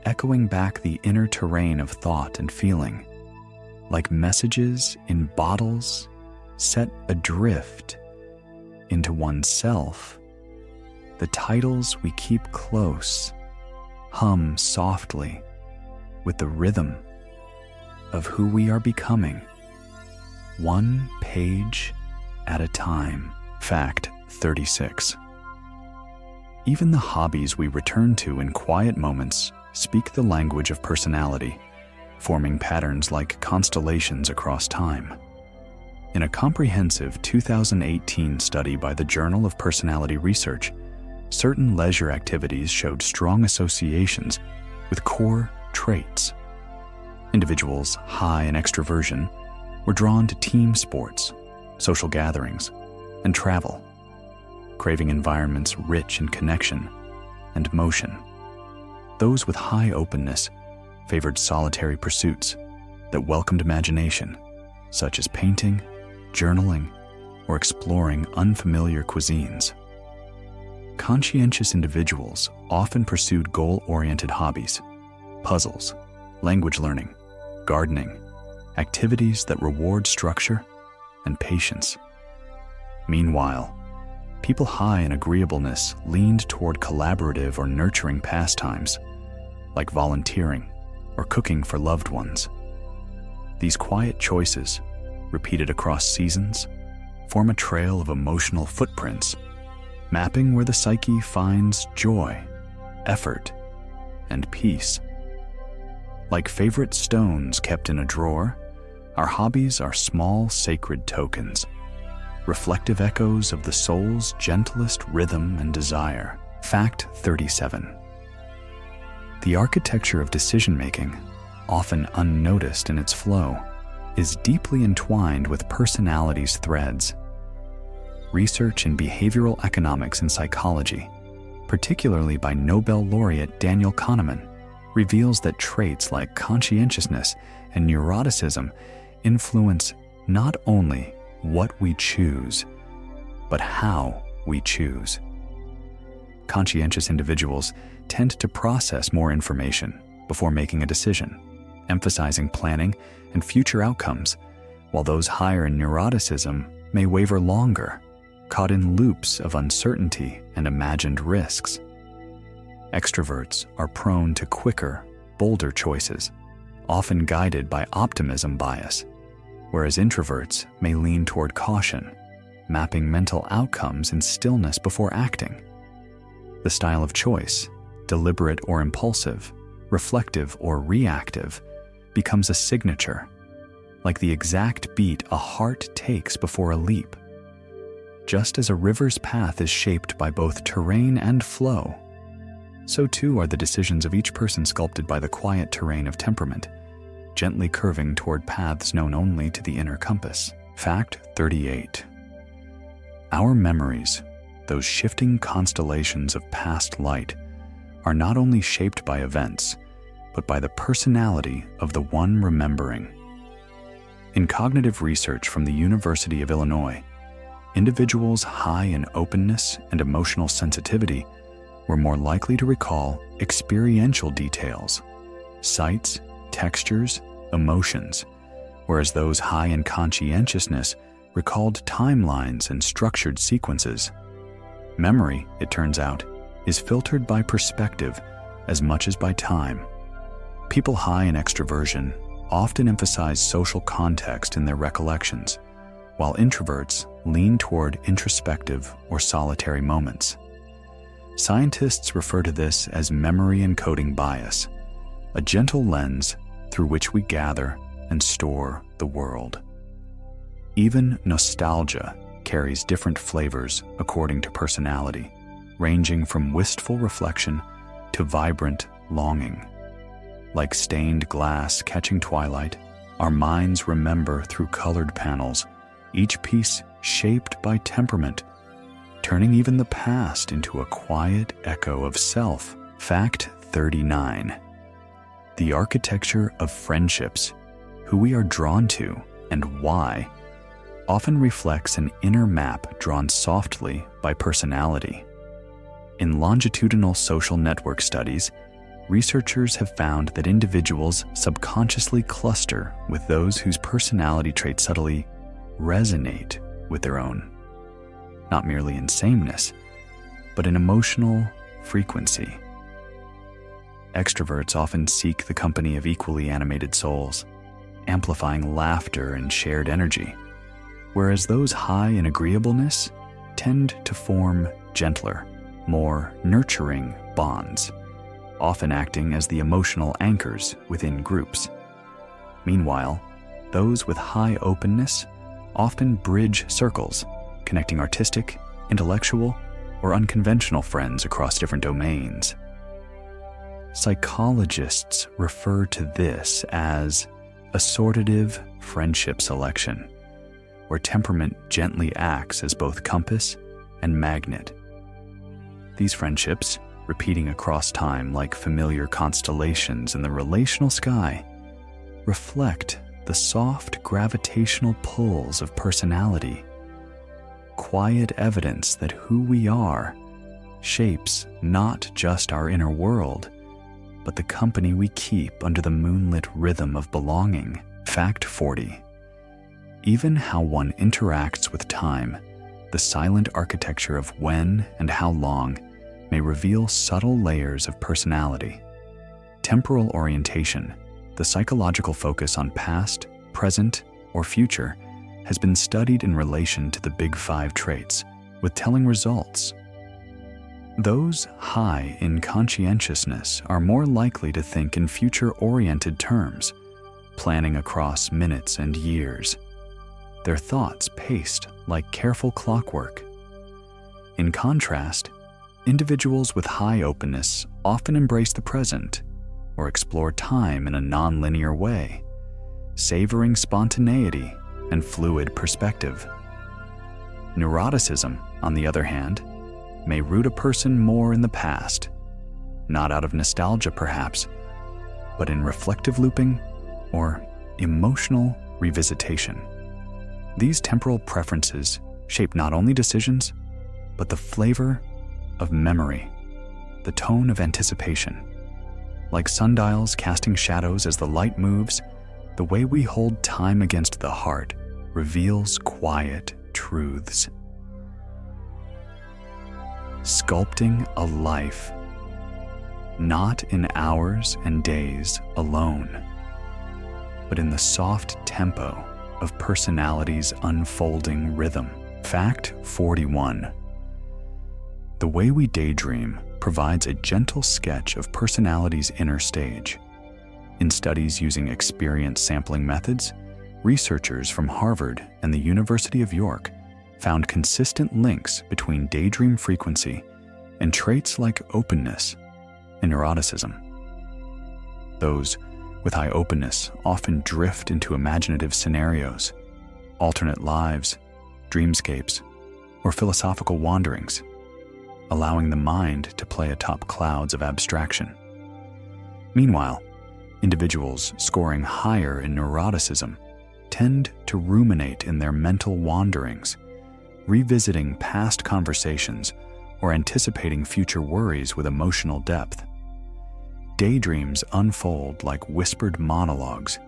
echoing back the inner terrain of thought and feeling. Like messages in bottles set adrift into oneself, the titles we keep close hum softly with the rhythm of who we are becoming, one page at a time. Fact 36. Even the hobbies we return to in quiet moments speak the language of personality, forming patterns like constellations across time. In a comprehensive 2018 study by the Journal of Personality Research, certain leisure activities showed strong associations with core traits. Individuals high in extroversion were drawn to team sports, social gatherings, and travel, craving environments rich in connection and motion. Those with high openness favored solitary pursuits that welcomed imagination, such as painting, journaling, or exploring unfamiliar cuisines. Conscientious individuals often pursued goal-oriented hobbies, puzzles, language learning, gardening, activities that reward structure and patience. Meanwhile, people high in agreeableness leaned toward collaborative or nurturing pastimes, like volunteering or cooking for loved ones. These quiet choices, repeated across seasons, form a trail of emotional footprints, mapping where the psyche finds joy, effort, and peace. Like favorite stones kept in a drawer, our hobbies are small sacred tokens, reflective echoes of the soul's gentlest rhythm and desire. Fact 37. The architecture of decision-making, often unnoticed in its flow, is deeply entwined with personality's threads. Research in behavioral economics and psychology, particularly by Nobel laureate Daniel Kahneman, reveals that traits like conscientiousness and neuroticism influence not only what we choose, but how we choose. Conscientious individuals tend to process more information before making a decision, emphasizing planning and future outcomes, while those higher in neuroticism may waver longer, caught in loops of uncertainty and imagined risks. Extroverts are prone to quicker, bolder choices, often guided by optimism bias, whereas introverts may lean toward caution, mapping mental outcomes in stillness before acting. The style of choice, deliberate or impulsive, reflective or reactive, becomes a signature, like the exact beat a heart takes before a leap. Just as a river's path is shaped by both terrain and flow, so too are the decisions of each person sculpted by the quiet terrain of temperament, gently curving toward paths known only to the inner compass. Fact 38. Our memories, those shifting constellations of past light, are not only shaped by events, but by the personality of the one remembering. In cognitive research from the University of Illinois, individuals high in openness and emotional sensitivity were more likely to recall experiential details, sights, textures, emotions, whereas those high in conscientiousness recalled timelines and structured sequences. Memory, it turns out, is filtered by perspective as much as by time. People high in extroversion often emphasize social context in their recollections, while introverts lean toward introspective or solitary moments. Scientists refer to this as memory encoding bias, a gentle lens through which we gather and store the world. Even nostalgia carries different flavors according to personality, ranging from wistful reflection to vibrant longing. Like stained glass catching twilight, our minds remember through colored panels, each piece shaped by temperament, turning even the past into a quiet echo of self. Fact 39. The architecture of friendships, who we are drawn to and why, often reflects an inner map drawn softly by personality. In longitudinal social network studies, researchers have found that individuals subconsciously cluster with those whose personality traits subtly resonate with their own, not merely in sameness, but in emotional frequency. Extroverts often seek the company of equally animated souls, amplifying laughter and shared energy, whereas those high in agreeableness tend to form gentler, more nurturing bonds, often acting as the emotional anchors within groups. Meanwhile, those with high openness often bridge circles, connecting artistic, intellectual, or unconventional friends across different domains. Psychologists refer to this as assortative friendship selection, where temperament gently acts as both compass and magnet. These friendships, repeating across time like familiar constellations in the relational sky, reflect the soft gravitational pulls of personality, quiet evidence that who we are shapes not just our inner world, but the company we keep under the moonlit rhythm of belonging. Fact 40. Even how one interacts with time, the silent architecture of when and how long, may reveal subtle layers of personality. Temporal orientation, the psychological focus on past, present, or future, has been studied in relation to the Big Five traits, with telling results. Those high in conscientiousness are more likely to think in future-oriented terms, planning across minutes and years, their thoughts paced like careful clockwork. In contrast, individuals with high openness often embrace the present or explore time in a non-linear way, savoring spontaneity and fluid perspective. Neuroticism, on the other hand, may root a person more in the past, not out of nostalgia perhaps, but in reflective looping or emotional revisitation. These temporal preferences shape not only decisions, but the flavor of memory, the tone of anticipation. Like sundials casting shadows as the light moves, the way we hold time against the heart reveals quiet truths. Sculpting a life, not in hours and days alone, but in the soft tempo of personality's unfolding rhythm. Fact 41. The way we daydream provides a gentle sketch of personality's inner stage. In studies using experience sampling methods, researchers from Harvard and the University of York found consistent links between daydream frequency and traits like openness and neuroticism. Those with high openness often drift into imaginative scenarios, alternate lives, dreamscapes, or philosophical wanderings, allowing the mind to play atop clouds of abstraction. Meanwhile, individuals scoring higher in neuroticism tend to ruminate in their mental wanderings, revisiting past conversations or anticipating future worries with emotional depth. Daydreams unfold like whispered monologues,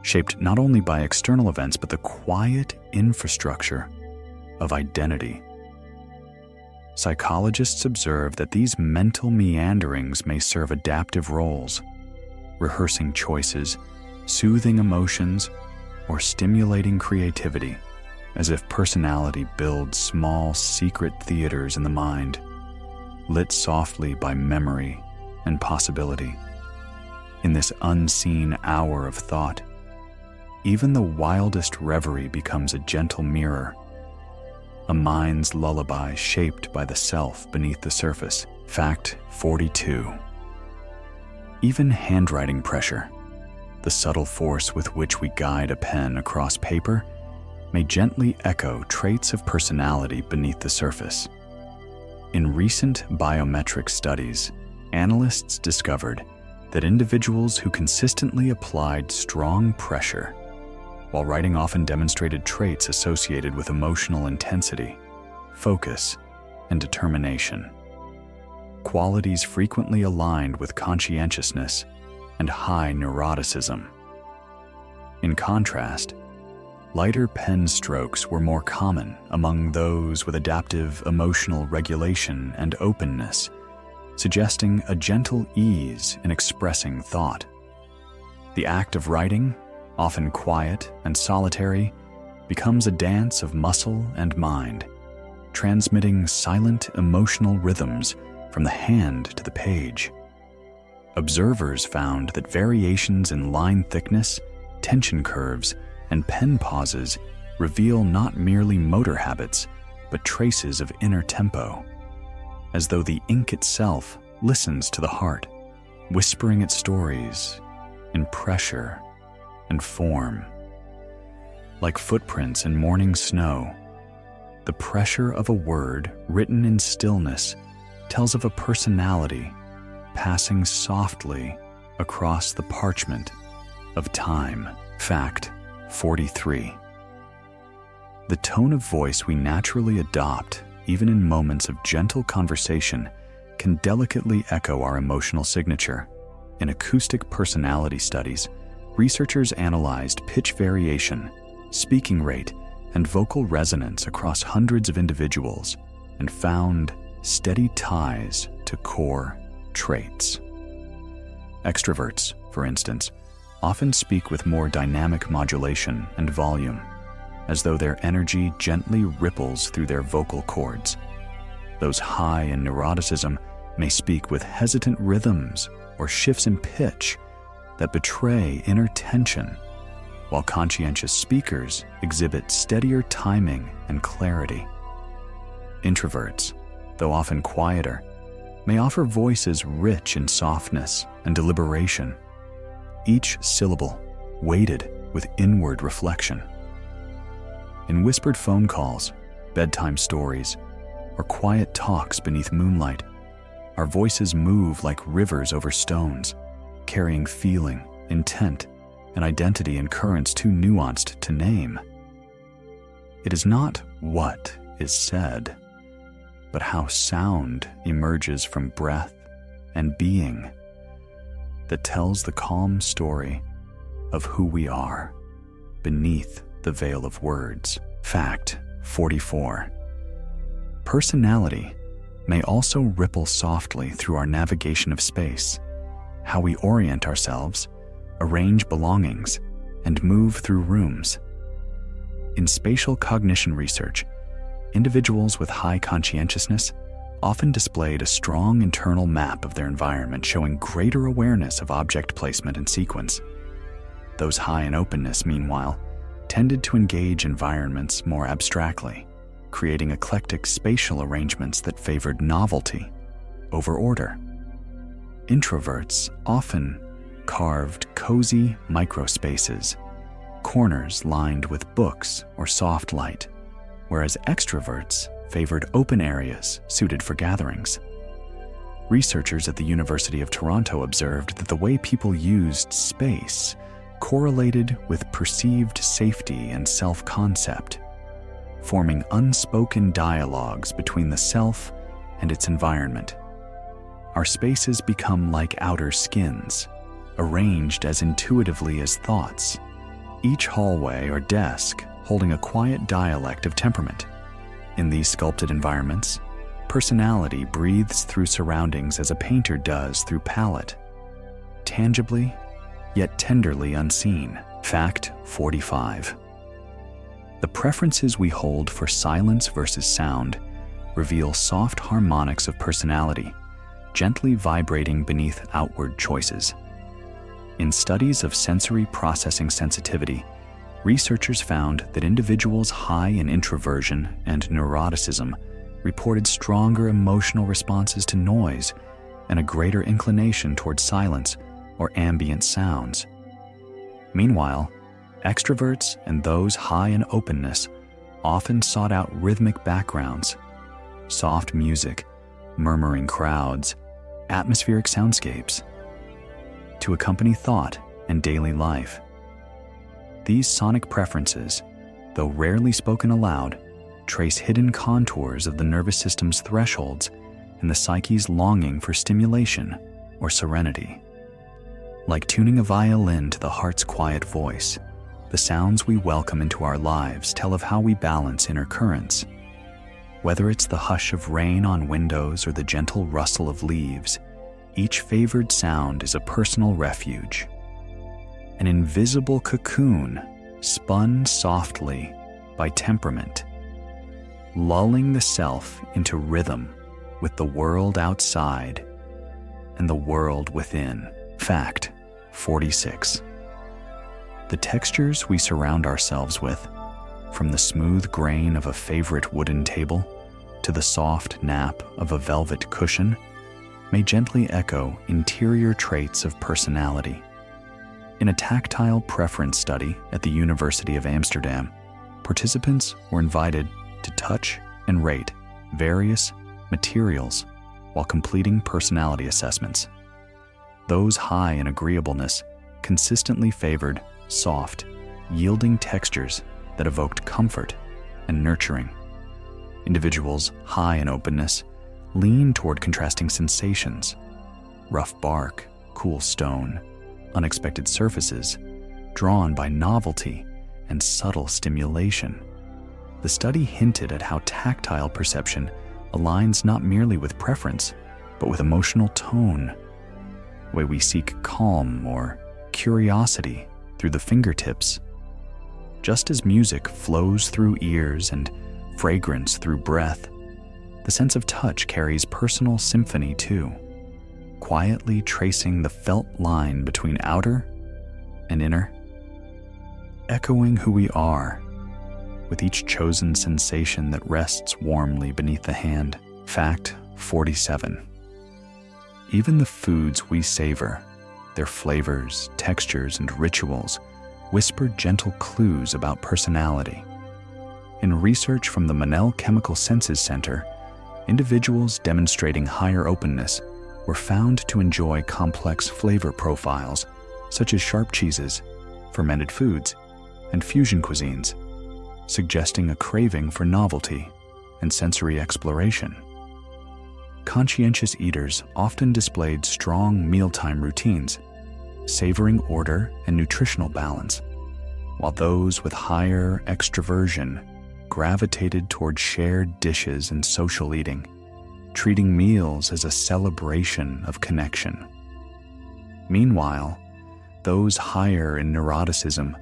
shaped not only by external events but the quiet infrastructure of identity. Psychologists observe that these mental meanderings may serve adaptive roles, rehearsing choices, soothing emotions, or stimulating creativity, as if personality builds small secret theaters in the mind, lit softly by memory and possibility. In this unseen hour of thought, even the wildest reverie becomes a gentle mirror, a mind's lullaby shaped by the self beneath the surface. Fact 42. Even handwriting pressure, the subtle force with which we guide a pen across paper, may gently echo traits of personality beneath the surface. In recent biometric studies, analysts discovered that individuals who consistently applied strong pressure while writing often demonstrated traits associated with emotional intensity, focus, and determination. Qualities frequently aligned with conscientiousness and high neuroticism. In contrast, lighter pen strokes were more common among those with adaptive emotional regulation and openness, suggesting a gentle ease in expressing thought. The act of writing, often quiet and solitary, becomes a dance of muscle and mind, transmitting silent emotional rhythms from the hand to the page. Observers found that variations in line thickness, tension curves, and pen pauses reveal not merely motor habits, but traces of inner tempo, as though the ink itself listens to the heart, whispering its stories in pressure and form. Like footprints in morning snow, the pressure of a word written in stillness tells of a personality passing softly across the parchment of time. Fact 43. The tone of voice we naturally adopt, even in moments of gentle conversation, can delicately echo our emotional signature. In acoustic personality studies, researchers analyzed pitch variation, speaking rate, and vocal resonance across hundreds of individuals and found steady ties to core traits. Extroverts, for instance, often speak with more dynamic modulation and volume, as though their energy gently ripples through their vocal cords. Those high in neuroticism may speak with hesitant rhythms or shifts in pitch that betray inner tension, while conscientious speakers exhibit steadier timing and clarity. Introverts, though often quieter, may offer voices rich in softness and deliberation, each syllable weighted with inward reflection. In whispered phone calls, bedtime stories, or quiet talks beneath moonlight, our voices move like rivers over stones, carrying feeling, intent, and identity in currents too nuanced to name. It is not what is said, but how sound emerges from breath and being that tells the calm story of who we are beneath the veil of words. Fact 44. Personality may also ripple softly through our navigation of space, how we orient ourselves, arrange belongings, and move through rooms. In spatial cognition research, individuals with high conscientiousness often displayed a strong internal map of their environment, showing greater awareness of object placement and sequence. Those high in openness, meanwhile, tended to engage environments more abstractly, creating eclectic spatial arrangements that favored novelty over order. Introverts often carved cozy microspaces, corners lined with books or soft light, whereas extroverts favored open areas suited for gatherings. Researchers at the University of Toronto observed that the way people used space correlated with perceived safety and self-concept, forming unspoken dialogues between the self and its environment. Our spaces become like outer skins, arranged as intuitively as thoughts, each hallway or desk holding a quiet dialect of temperament. In these sculpted environments, personality breathes through surroundings as a painter does through palette, tangibly yet tenderly unseen. Fact 45. The preferences we hold for silence versus sound reveal soft harmonics of personality, gently vibrating beneath outward choices. In studies of sensory processing sensitivity, researchers found that individuals high in introversion and neuroticism reported stronger emotional responses to noise and a greater inclination towards silence or ambient sounds. Meanwhile, extroverts and those high in openness often sought out rhythmic backgrounds, soft music, murmuring crowds, atmospheric soundscapes. to accompany thought and daily life. These sonic preferences, though rarely spoken aloud, trace hidden contours of the nervous system's thresholds and the psyche's longing for stimulation or serenity. Like tuning a violin to the heart's quiet voice, the sounds we welcome into our lives tell of how we balance inner currents. Whether it's the hush of rain on windows or the gentle rustle of leaves, each favored sound is a personal refuge. An invisible cocoon spun softly by temperament, lulling the self into rhythm with the world outside and the world within. Fact 46. The textures we surround ourselves with, from the smooth grain of a favorite wooden table to the soft nap of a velvet cushion, may gently echo interior traits of personality. In a tactile preference study at the University of Amsterdam, participants were invited to touch and rate various materials while completing personality assessments. Those high in agreeableness consistently favored soft, yielding textures that evoked comfort and nurturing. Individuals high in openness leaned toward contrasting sensations: rough bark, cool stone, unexpected surfaces, drawn by novelty and subtle stimulation. The study hinted at how tactile perception aligns not merely with preference, but with emotional tone, the way we seek calm or curiosity through the fingertips. Just as music flows through ears and fragrance through breath, the sense of touch carries personal symphony too, quietly tracing the felt line between outer and inner, echoing who we are with each chosen sensation that rests warmly beneath the hand. Fact 47. Even the foods we savor, their flavors, textures, and rituals, whisper gentle clues about personality. In research from the Manel Chemical Senses Center, individuals demonstrating higher openness were found to enjoy complex flavor profiles, such as sharp cheeses, fermented foods, and fusion cuisines, suggesting a craving for novelty and sensory exploration. Conscientious eaters often displayed strong mealtime routines, savoring order and nutritional balance, while those with higher extroversion gravitated toward shared dishes and social eating, treating meals as a celebration of connection. Meanwhile, those higher in neuroticism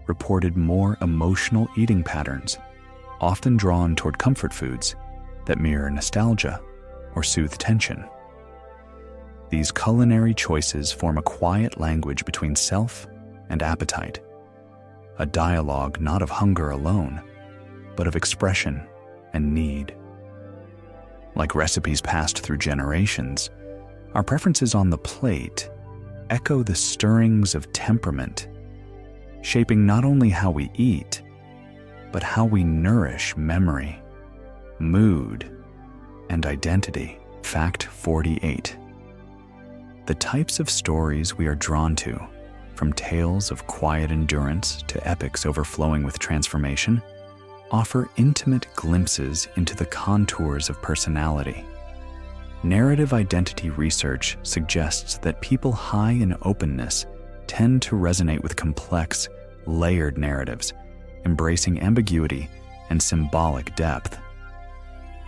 reported more emotional eating patterns, often drawn toward comfort foods that mirror nostalgia or soothe tension. These culinary choices form a quiet language between self and appetite, a dialogue not of hunger alone, but of expression and need. Like recipes passed through generations, our preferences on the plate echo the stirrings of temperament, shaping not only how we eat, but how we nourish memory, mood, and identity. Fact 48. The types of stories we are drawn to, from tales of quiet endurance to epics overflowing with transformation, offer intimate glimpses into the contours of personality. Narrative identity research suggests that people high in openness tend to resonate with complex, layered narratives, embracing ambiguity and symbolic depth.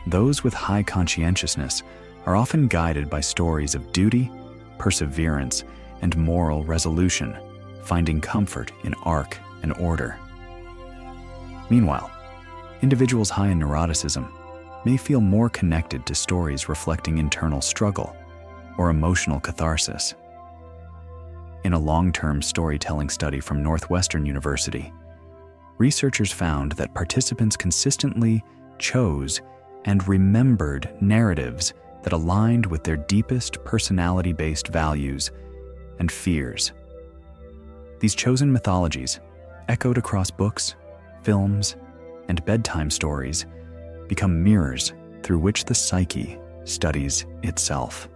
Those with high conscientiousness are often guided by stories of duty, perseverance, and moral resolution, finding comfort in arc and order. Meanwhile, individuals high in neuroticism may feel more connected to stories reflecting internal struggle or emotional catharsis. In a long-term storytelling study from Northwestern University, researchers found that participants consistently chose and remembered narratives that aligned with their deepest personality-based values and fears. These chosen mythologies, echoed across books, films, and bedtime stories, become mirrors through which the psyche studies itself.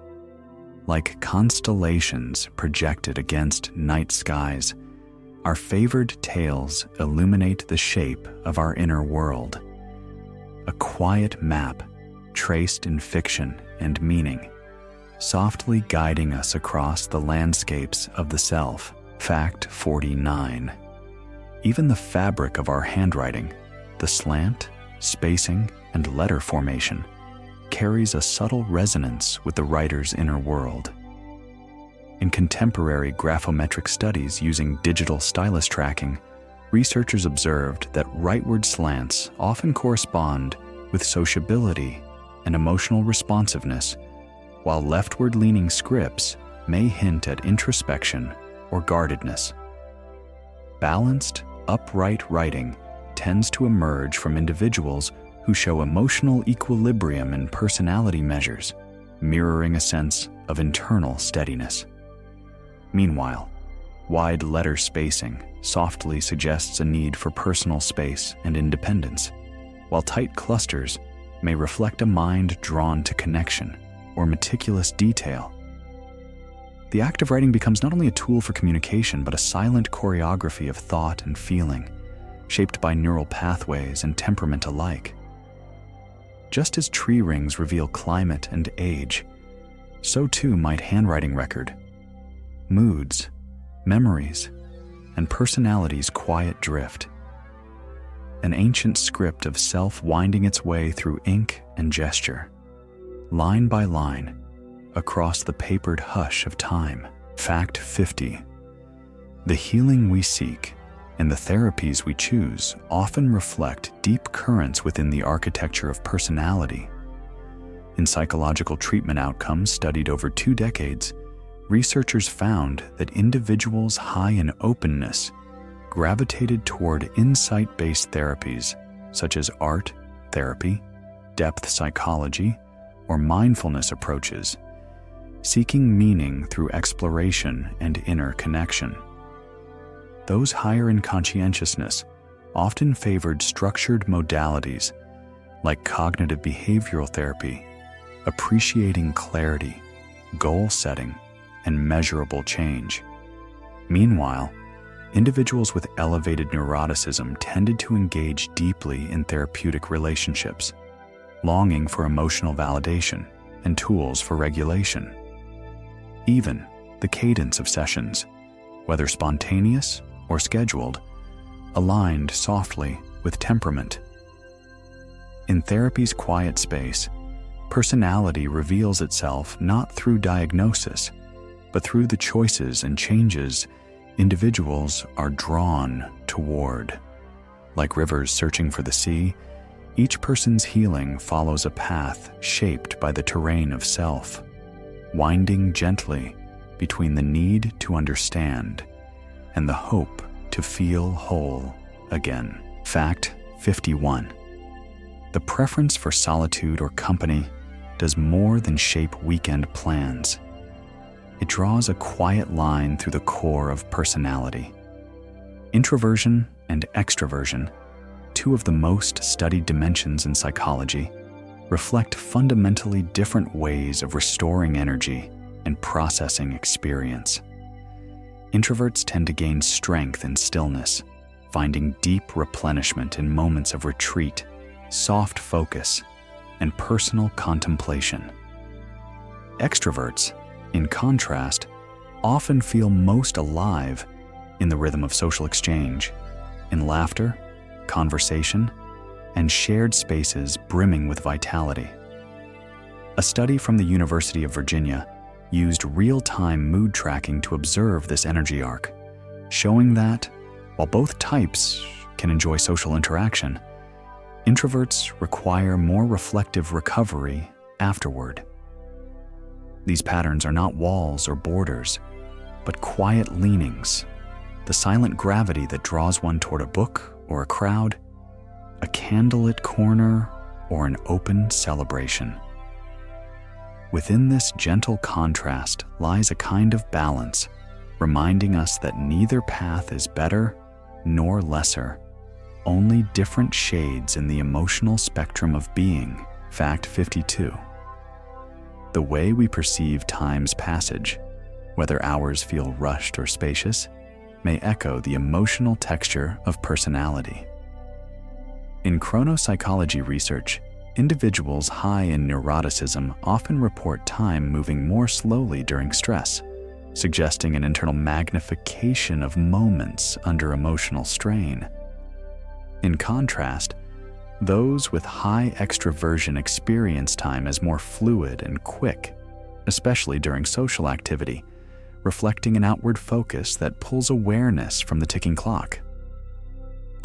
Like constellations projected against night skies, our favored tales illuminate the shape of our inner world. A quiet map traced in fiction and meaning, softly guiding us across the landscapes of the self. Fact 49. Even the fabric of our handwriting, the slant, spacing, and letter formation, carries a subtle resonance with the writer's inner world. In contemporary graphometric studies using digital stylus tracking, researchers observed that rightward slants often correspond with sociability and emotional responsiveness, while leftward-leaning scripts may hint at introspection or guardedness. Balanced, upright writing tends to emerge from individuals who show emotional equilibrium in personality measures, mirroring a sense of internal steadiness. Meanwhile, wide letter spacing softly suggests a need for personal space and independence, while tight clusters may reflect a mind drawn to connection or meticulous detail. The act of writing becomes not only a tool for communication, but a silent choreography of thought and feeling, shaped by neural pathways and temperament alike. Just as tree rings reveal climate and age, so too might handwriting record moods, memories, and personality's quiet drift. An ancient script of self winding its way through ink and gesture, line by line, across the papered hush of time. Fact 50. The healing we seek and the therapies we choose often reflect deep currents within the architecture of personality. In psychological treatment outcomes studied over 2 decades, researchers found that individuals high in openness gravitated toward insight-based therapies such as art therapy, depth psychology, or mindfulness approaches, seeking meaning through exploration and inner connection. Those higher in conscientiousness often favored structured modalities like cognitive behavioral therapy, appreciating clarity, goal setting, and measurable change. Meanwhile, individuals with elevated neuroticism tended to engage deeply in therapeutic relationships, longing for emotional validation and tools for regulation. Even the cadence of sessions, whether spontaneous or scheduled, aligned softly with temperament. In therapy's quiet space, personality reveals itself not through diagnosis, but through the choices and changes individuals are drawn toward. Like rivers searching for the sea, each person's healing follows a path shaped by the terrain of self, winding gently between the need to understand and the hope to feel whole again. Fact 51. The preference for solitude or company does more than shape weekend plans. It draws a quiet line through the core of personality. Introversion and extroversion, 2 of the most studied dimensions in psychology, reflect fundamentally different ways of restoring energy and processing experience. Introverts tend to gain strength in stillness, finding deep replenishment in moments of retreat, soft focus, and personal contemplation. Extroverts, in contrast, often feel most alive in the rhythm of social exchange, in laughter, conversation, and shared spaces brimming with vitality. A study from the University of Virginia used real-time mood tracking to observe this energy arc, showing that, while both types can enjoy social interaction, introverts require more reflective recovery afterward. These patterns are not walls or borders, but quiet leanings, the silent gravity that draws one toward a book or a crowd, a candlelit corner, or an open celebration. Within this gentle contrast lies a kind of balance, reminding us that neither path is better nor lesser, only different shades in the emotional spectrum of being. Fact 52. The way we perceive time's passage, whether hours feel rushed or spacious, may echo the emotional texture of personality. In chronopsychology research, individuals high in neuroticism often report time moving more slowly during stress, suggesting an internal magnification of moments under emotional strain. In contrast, those with high extroversion experience time as more fluid and quick, especially during social activity, reflecting an outward focus that pulls awareness from the ticking clock.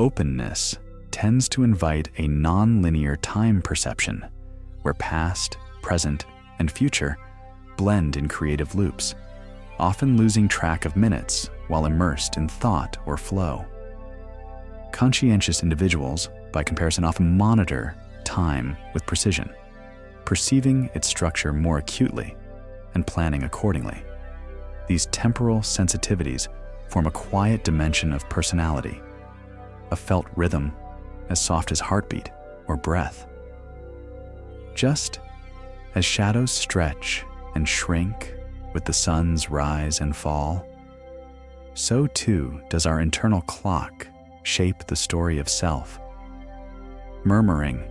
Openness tends to invite a non-linear time perception, where past, present, and future blend in creative loops, often losing track of minutes while immersed in thought or flow. Conscientious individuals, by comparison, often monitor time with precision, perceiving its structure more acutely and planning accordingly. These temporal sensitivities form a quiet dimension of personality, a felt rhythm as soft as heartbeat or breath. Just as shadows stretch and shrink with the sun's rise and fall, so too does our internal clock shape the story of self, murmuring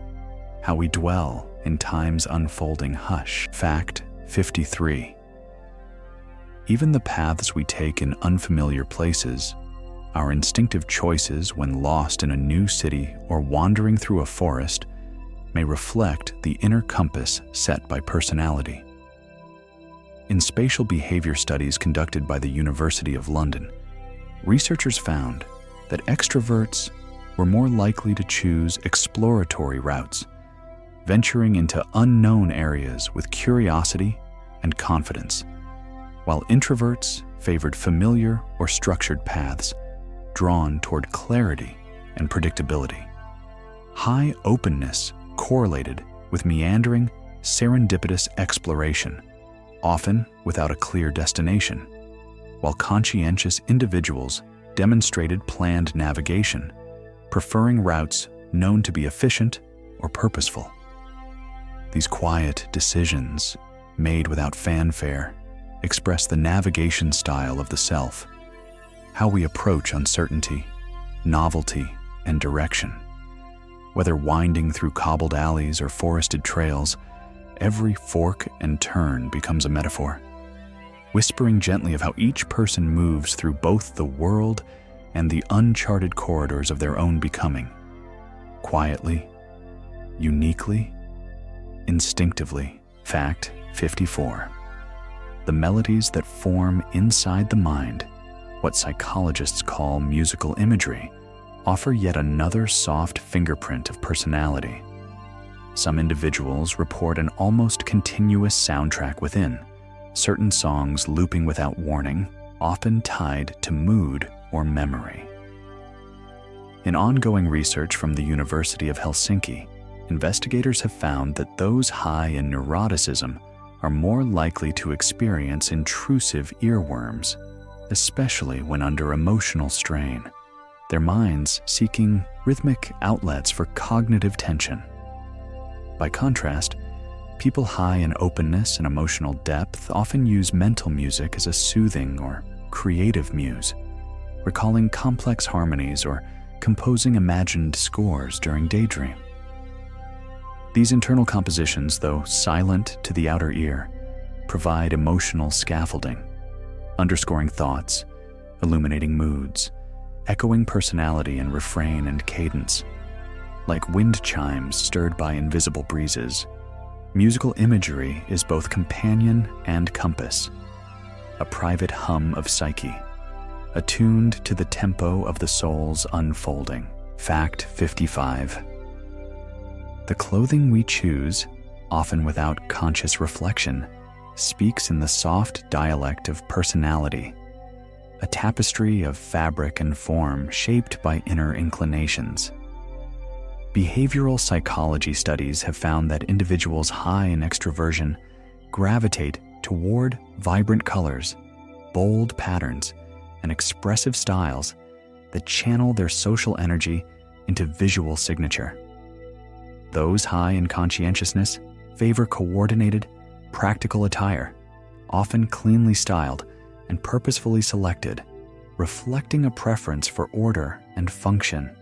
how we dwell in time's unfolding hush. Fact 53. Even the paths we take in unfamiliar places, our instinctive choices when lost in a new city or wandering through a forest, may reflect the inner compass set by personality. In spatial behavior studies conducted by the University of London, researchers found that extroverts were more likely to choose exploratory routes, venturing into unknown areas with curiosity and confidence, while introverts favored familiar or structured paths, drawn toward clarity and predictability. High openness correlated with meandering, serendipitous exploration, often without a clear destination, while conscientious individuals demonstrated planned navigation, preferring routes known to be efficient or purposeful. These quiet decisions, made without fanfare, express the navigation style of the self, how we approach uncertainty, novelty, and direction. Whether winding through cobbled alleys or forested trails, every fork and turn becomes a metaphor, whispering gently of how each person moves through both the world and the uncharted corridors of their own becoming, quietly, uniquely, instinctively. Fact 54. The melodies that form inside the mind, what psychologists call musical imagery, offer yet another soft fingerprint of personality. Some individuals report an almost continuous soundtrack within, certain songs looping without warning, often tied to mood or memory. In ongoing research from the University of Helsinki, investigators have found that those high in neuroticism are more likely to experience intrusive earworms, especially when under emotional strain, their minds seeking rhythmic outlets for cognitive tension. By contrast, people high in openness and emotional depth often use mental music as a soothing or creative muse, recalling complex harmonies or composing imagined scores during daydream. These internal compositions, though silent to the outer ear, provide emotional scaffolding, underscoring thoughts, illuminating moods, echoing personality in refrain and cadence. Like wind chimes stirred by invisible breezes, musical imagery is both companion and compass, a private hum of psyche, attuned to the tempo of the soul's unfolding. Fact 55. The clothing we choose, often without conscious reflection, speaks in the soft dialect of personality, a tapestry of fabric and form shaped by inner inclinations. Behavioral psychology studies have found that individuals high in extroversion gravitate toward vibrant colors, bold patterns, and expressive styles that channel their social energy into visual signature. Those high in conscientiousness favor coordinated, practical attire, often cleanly styled and purposefully selected, reflecting a preference for order and function.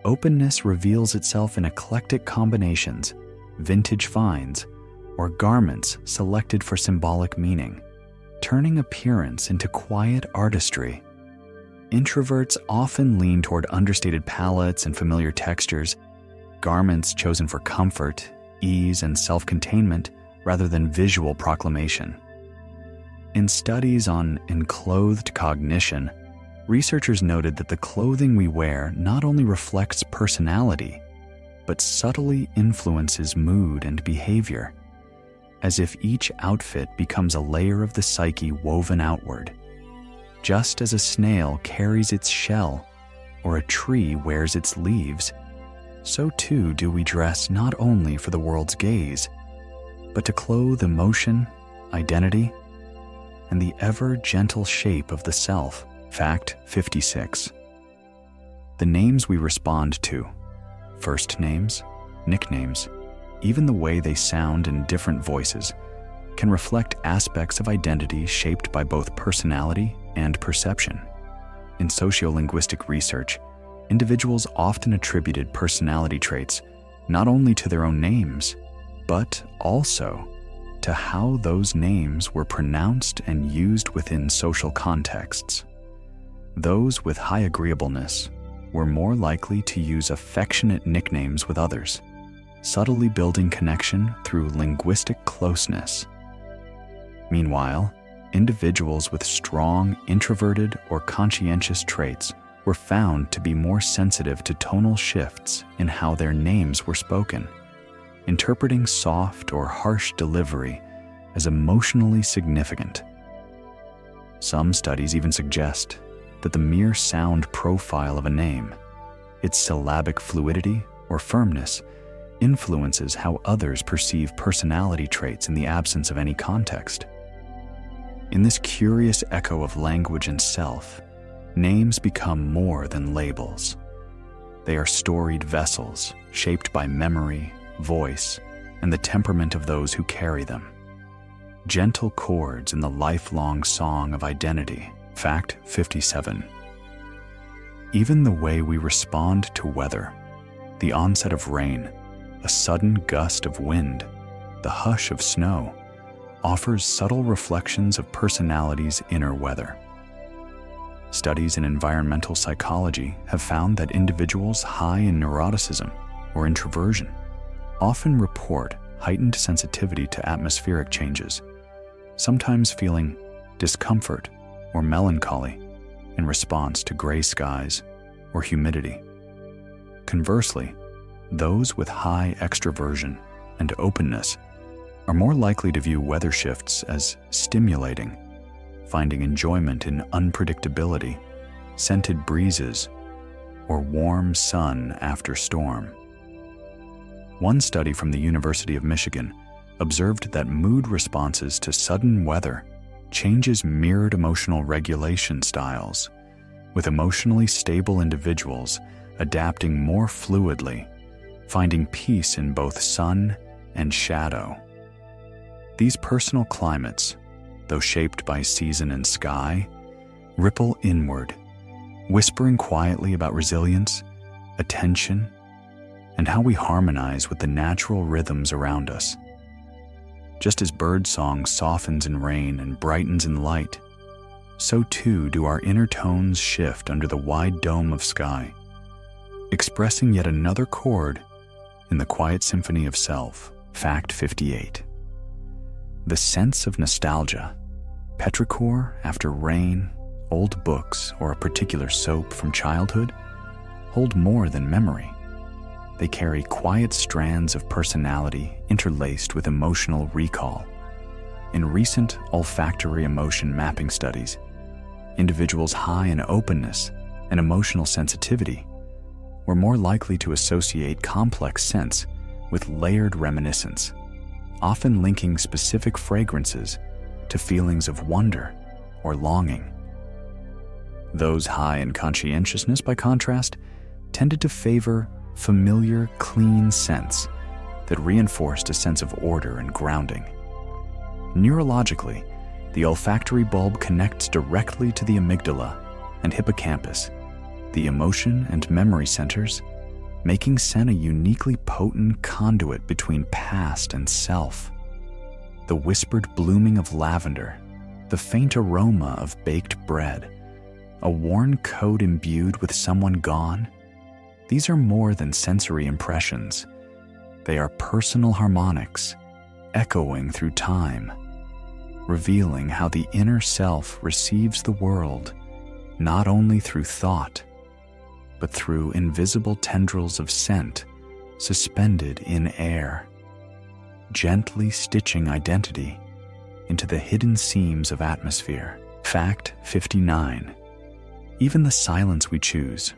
Openness reveals itself in eclectic combinations, vintage finds, or garments selected for symbolic meaning, turning appearance into quiet artistry. Introverts often lean toward understated palettes and familiar textures, garments chosen for comfort, ease, and self-containment rather than visual proclamation. In studies on enclothed cognition, researchers noted that the clothing we wear not only reflects personality, but subtly influences mood and behavior, as if each outfit becomes a layer of the psyche woven outward. Just as a snail carries its shell, or a tree wears its leaves, so too do we dress not only for the world's gaze, but to clothe emotion, identity, and the ever-gentle shape of the self. Fact 56. The names we respond to, first names, nicknames, even the way they sound in different voices, can reflect aspects of identity shaped by both personality and perception. In sociolinguistic research, individuals often attributed personality traits not only to their own names, but also to how those names were pronounced and used within social contexts. Those with high agreeableness were more likely to use affectionate nicknames with others, subtly building connection through linguistic closeness. Meanwhile, individuals with strong introverted or conscientious traits were found to be more sensitive to tonal shifts in how their names were spoken, interpreting soft or harsh delivery as emotionally significant. Some studies even suggest that the mere sound profile of a name, its syllabic fluidity or firmness, influences how others perceive personality traits in the absence of any context. In this curious echo of language and self, names become more than labels. They are storied vessels shaped by memory, voice, and the temperament of those who carry them. Gentle chords in the lifelong song of identity. Fact 57. Even the way we respond to weather, the onset of rain, a sudden gust of wind, the hush of snow, offers subtle reflections of personality's inner weather. Studies in environmental psychology have found that individuals high in neuroticism or introversion often report heightened sensitivity to atmospheric changes, sometimes feeling discomfort or melancholy in response to gray skies or humidity. Conversely, those with high extroversion and openness are more likely to view weather shifts as stimulating, finding enjoyment in unpredictability, scented breezes, or warm sun after storm. One study from the University of Michigan observed that mood responses to sudden weather changes mirrored emotional regulation styles, with emotionally stable individuals adapting more fluidly, finding peace in both sun and shadow. These personal climates, though shaped by season and sky, ripple inward, whispering quietly about resilience, attention, and how we harmonize with the natural rhythms around us. Just as birdsong softens in rain and brightens in light, so too do our inner tones shift under the wide dome of sky, expressing yet another chord in the quiet symphony of self. Fact 58. The sense of nostalgia, petrichor after rain, old books, or a particular soap from childhood, hold more than memory. They carry quiet strands of personality interlaced with emotional recall. In recent olfactory emotion mapping studies, individuals high in openness and emotional sensitivity were more likely to associate complex scents with layered reminiscence, often linking specific fragrances to feelings of wonder or longing. Those high in conscientiousness, by contrast, tended to favor familiar, clean scents that reinforced a sense of order and grounding. Neurologically, the olfactory bulb connects directly to the amygdala and hippocampus, the emotion and memory centers, making scent a uniquely potent conduit between past and self. The whispered blooming of lavender, the faint aroma of baked bread, a worn coat imbued with someone gone, these are more than sensory impressions. They are personal harmonics, echoing through time, revealing how the inner self receives the world, not only through thought, but through invisible tendrils of scent suspended in air, gently stitching identity into the hidden seams of atmosphere. Fact 59. Even the silence we choose,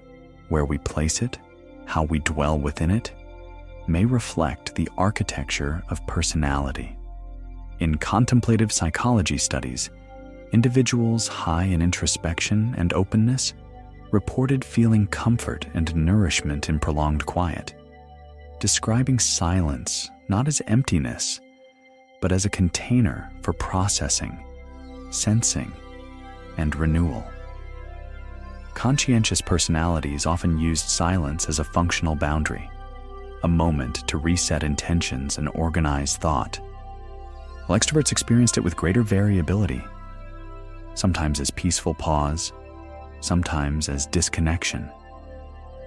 where we place it, how we dwell within it, may reflect the architecture of personality. In contemplative psychology studies, individuals high in introspection and openness reported feeling comfort and nourishment in prolonged quiet, describing silence not as emptiness, but as a container for processing, sensing, and renewal. Conscientious personalities often used silence as a functional boundary, a moment to reset intentions and organize thought, while extroverts experienced it with greater variability, sometimes as peaceful pause, sometimes as disconnection,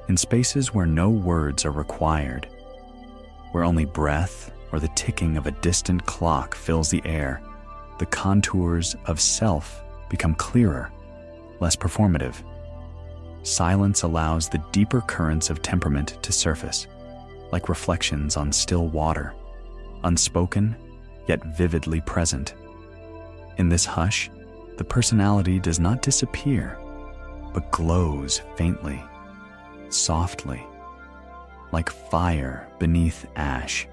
in spaces where no words are required, where only breath or the ticking of a distant clock fills the air. The contours of self become clearer, less performative. Silence allows the deeper currents of temperament to surface, like reflections on still water, unspoken yet vividly present. In this hush, the personality does not disappear, but glows faintly, softly, like fire beneath ash.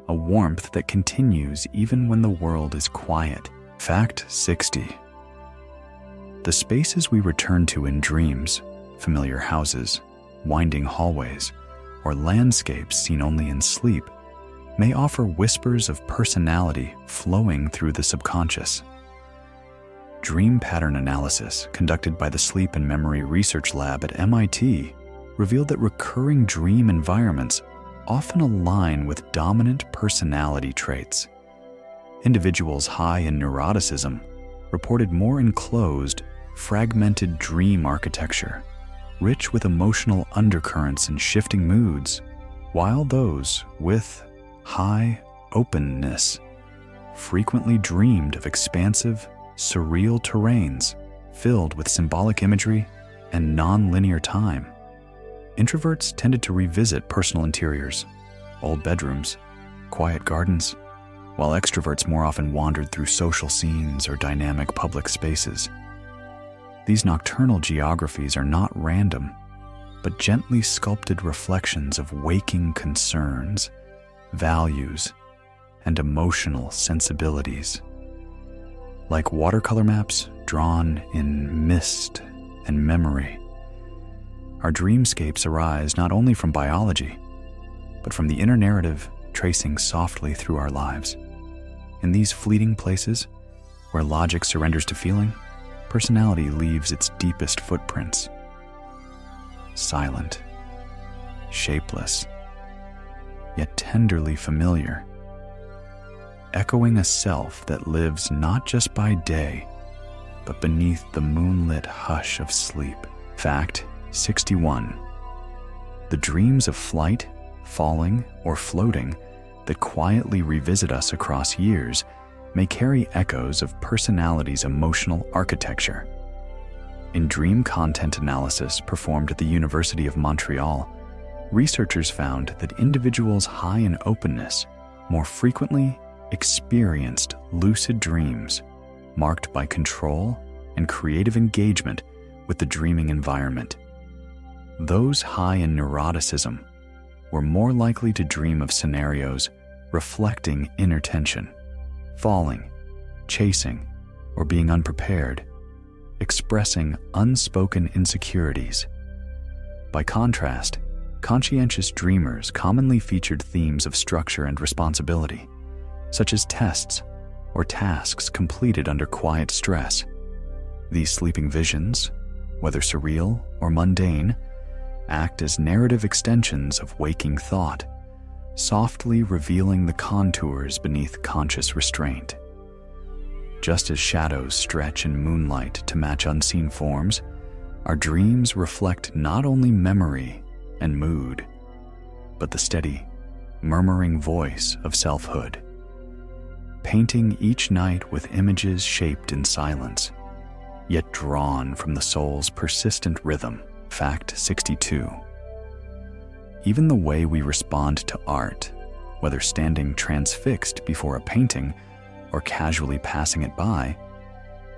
A warmth that continues even when the world is quiet. Fact 60. The spaces we return to in dreams, familiar houses, winding hallways, or landscapes seen only in sleep, may offer whispers of personality flowing through the subconscious. Dream pattern analysis conducted by the Sleep and Memory Research Lab at MIT revealed that recurring dream environments often align with dominant personality traits. Individuals high in neuroticism reported more enclosed, fragmented dream architecture, rich with emotional undercurrents and shifting moods, while those with high openness frequently dreamed of expansive, surreal terrains filled with symbolic imagery and non-linear time. Introverts tended to revisit personal interiors, old bedrooms, quiet gardens, while extroverts more often wandered through social scenes or dynamic public spaces. These nocturnal geographies are not random, but gently sculpted reflections of waking concerns, values, and emotional sensibilities. Like watercolor maps drawn in mist and memory, our dreamscapes arise not only from biology, but from the inner narrative tracing softly through our lives. In these fleeting places, where logic surrenders to feeling, personality leaves its deepest footprints. Silent, shapeless, yet tenderly familiar, echoing a self that lives not just by day, but beneath the moonlit hush of sleep. Fact 61. The dreams of flight, falling, or floating that quietly revisit us across years may carry echoes of personality's emotional architecture. In dream content analysis performed at the University of Montreal, researchers found that individuals high in openness more frequently experienced lucid dreams marked by control and creative engagement with the dreaming environment. Those high in neuroticism were more likely to dream of scenarios reflecting inner tension, falling, chasing, or being unprepared, expressing unspoken insecurities. By contrast, conscientious dreamers commonly featured themes of structure and responsibility, such as tests, or tasks completed under quiet stress. These sleeping visions, whether surreal or mundane, act as narrative extensions of waking thought, softly revealing the contours beneath conscious restraint. Just as shadows stretch in moonlight to match unseen forms, our dreams reflect not only memory and mood, but the steady, murmuring voice of selfhood, painting each night with images shaped in silence, yet drawn from the soul's persistent rhythm. Fact 62. Even the way we respond to art, whether standing transfixed before a painting or casually passing it by,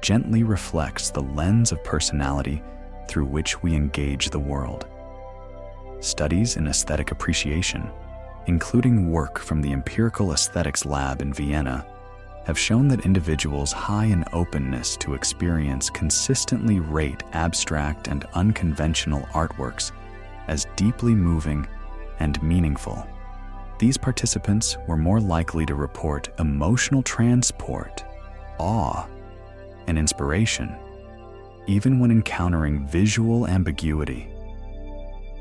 gently reflects the lens of personality through which we engage the world. Studies in aesthetic appreciation, including work from the Empirical Aesthetics Lab in Vienna, have shown that individuals high in openness to experience consistently rate abstract and unconventional artworks as deeply moving and meaningful. These participants were more likely to report emotional transport, awe, and inspiration, even when encountering visual ambiguity.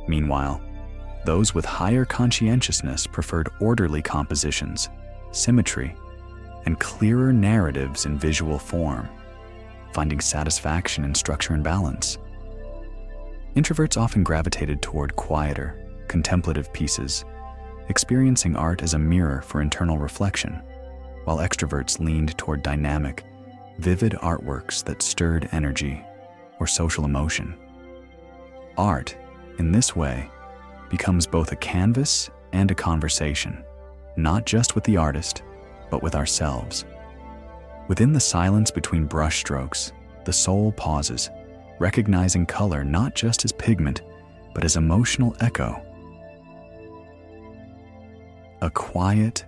Meanwhile, those with higher conscientiousness preferred orderly compositions, symmetry, and clearer narratives in visual form, finding satisfaction in structure and balance. Introverts often gravitated toward quieter, contemplative pieces, experiencing art as a mirror for internal reflection, while extroverts leaned toward dynamic, vivid artworks that stirred energy or social emotion. Art, in this way, becomes both a canvas and a conversation, not just with the artist, but with ourselves. Within the silence between brushstrokes, the soul pauses, recognizing color not just as pigment, but as emotional echo. A quiet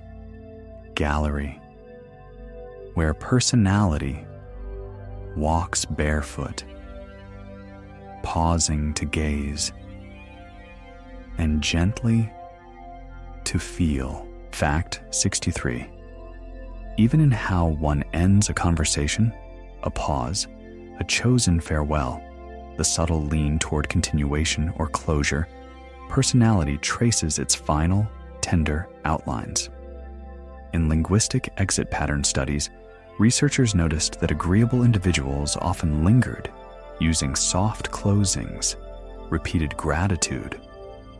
gallery where personality walks barefoot, pausing to gaze and gently to feel. Fact 63. Even in how one ends a conversation, a pause, a chosen farewell, the subtle lean toward continuation or closure, personality traces its final, tender outlines. In linguistic exit pattern studies, researchers noticed that agreeable individuals often lingered, using soft closings, repeated gratitude,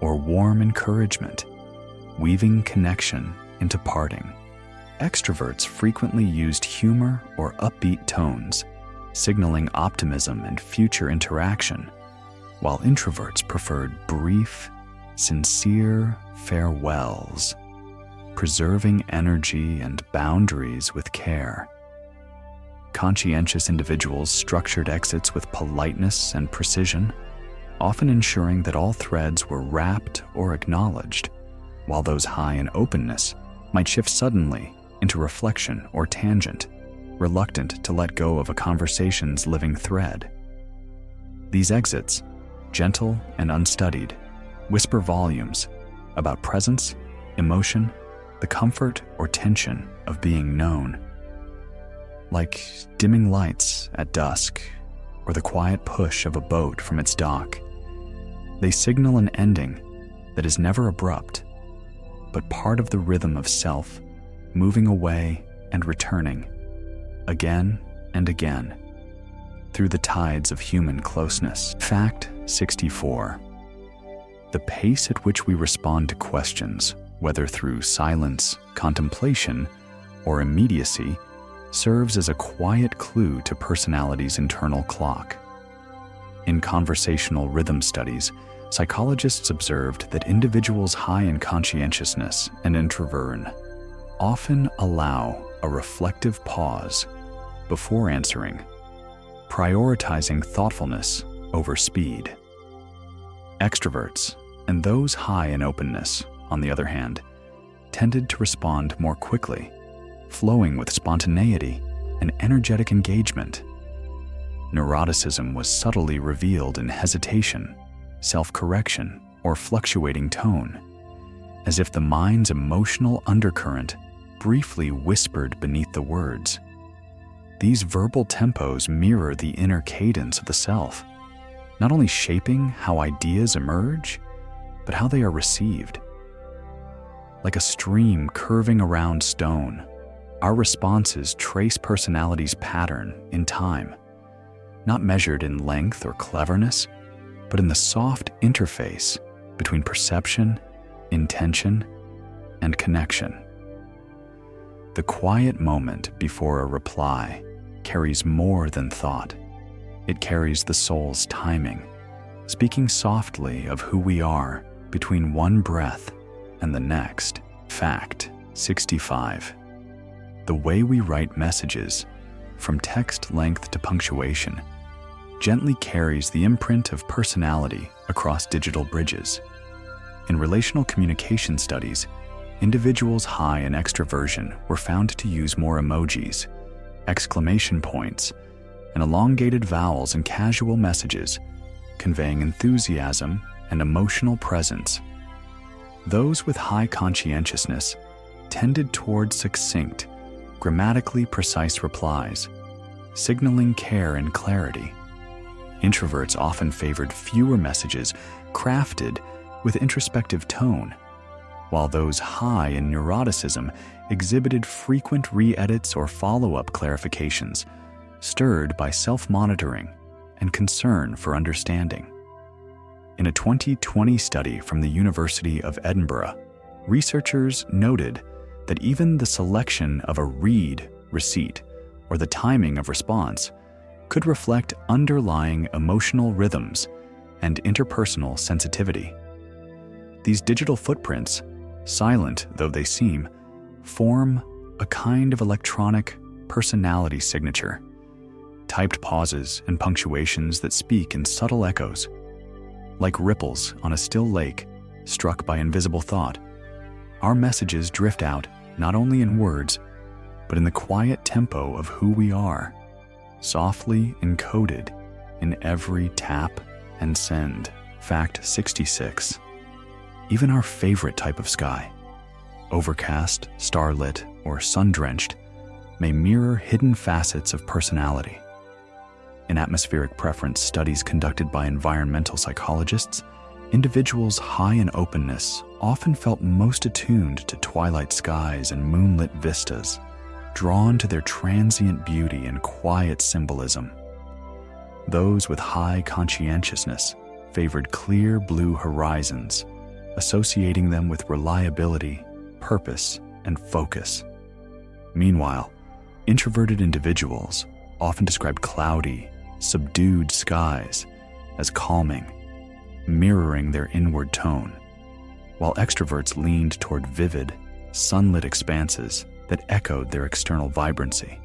or warm encouragement, weaving connection into parting. Extroverts frequently used humor or upbeat tones, signaling optimism and future interaction, while introverts preferred brief, sincere farewells, preserving energy and boundaries with care. Conscientious individuals structured exits with politeness and precision, often ensuring that all threads were wrapped or acknowledged, while those high in openness might shift suddenly into reflection or tangent, reluctant to let go of a conversation's living thread. These exits, gentle and unstudied, whisper volumes about presence, emotion, the comfort or tension of being known. Like dimming lights at dusk or the quiet push of a boat from its dock, they signal an ending that is never abrupt, but part of the rhythm of self, moving away and returning, again and again, through the tides of human closeness. Fact 64. The pace at which we respond to questions, whether through silence, contemplation, or immediacy, serves as a quiet clue to personality's internal clock. In conversational rhythm studies, psychologists observed that individuals high in conscientiousness and introversion often allow a reflective pause before answering, prioritizing thoughtfulness over speed. Extroverts, and those high in openness, on the other hand, tended to respond more quickly, flowing with spontaneity and energetic engagement. Neuroticism was subtly revealed in hesitation, self-correction, or fluctuating tone, as if the mind's emotional undercurrent briefly whispered beneath the words. These verbal tempos mirror the inner cadence of the self, not only shaping how ideas emerge, but how they are received. Like a stream curving around stone, our responses trace personality's pattern in time, not measured in length or cleverness, but in the soft interface between perception, intention, and connection. The quiet moment before a reply carries more than thought. It carries the soul's timing, speaking softly of who we are between one breath and the next. Fact 65. The way we write messages, from text length to punctuation, gently carries the imprint of personality across digital bridges. In relational communication studies, individuals high in extroversion were found to use more emojis, exclamation points, and elongated vowels in casual messages, conveying enthusiasm and emotional presence. Those with high conscientiousness tended toward succinct, grammatically precise replies, signaling care and clarity. Introverts often favored fewer messages crafted with introspective tone, while those high in neuroticism exhibited frequent re-edits or follow-up clarifications, stirred by self-monitoring and concern for understanding. In a 2020 study from the University of Edinburgh, researchers noted that even the selection of a read receipt or the timing of response could reflect underlying emotional rhythms and interpersonal sensitivity. These digital footprints, silent though they seem, form a kind of electronic personality signature, typed pauses and punctuations that speak in subtle echoes. Like ripples on a still lake struck by invisible thought, our messages drift out not only in words, but in the quiet tempo of who we are, softly encoded in every tap and send. Fact 66. Even our favorite type of sky, overcast, starlit, or sun-drenched, may mirror hidden facets of personality. In atmospheric preference studies conducted by environmental psychologists, individuals high in openness often felt most attuned to twilight skies and moonlit vistas, drawn to their transient beauty and quiet symbolism. Those with high conscientiousness favored clear blue horizons, associating them with reliability, purpose, and focus. Meanwhile, introverted individuals often described cloudy, subdued skies as calming, mirroring their inward tone, while extroverts leaned toward vivid, sunlit expanses that echoed their external vibrancy.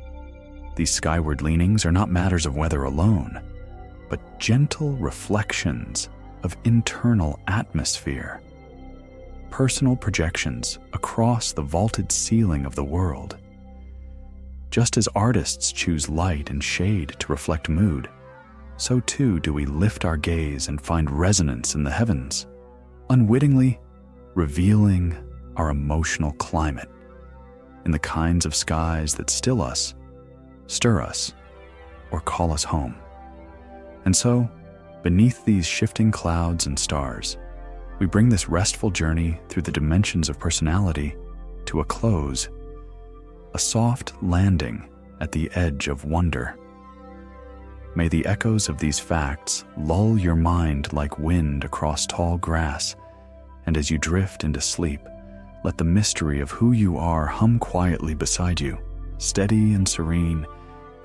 These skyward leanings are not matters of weather alone, but gentle reflections of internal atmosphere, personal projections across the vaulted ceiling of the world. Just as artists choose light and shade to reflect mood, so too do we lift our gaze and find resonance in the heavens, unwittingly revealing our emotional climate in the kinds of skies that still us, stir us, or call us home. And so, beneath these shifting clouds and stars, we bring this restful journey through the dimensions of personality to a close, a soft landing at the edge of wonder. May the echoes of these facts lull your mind like wind across tall grass, and as you drift into sleep, let the mystery of who you are hum quietly beside you, steady and serene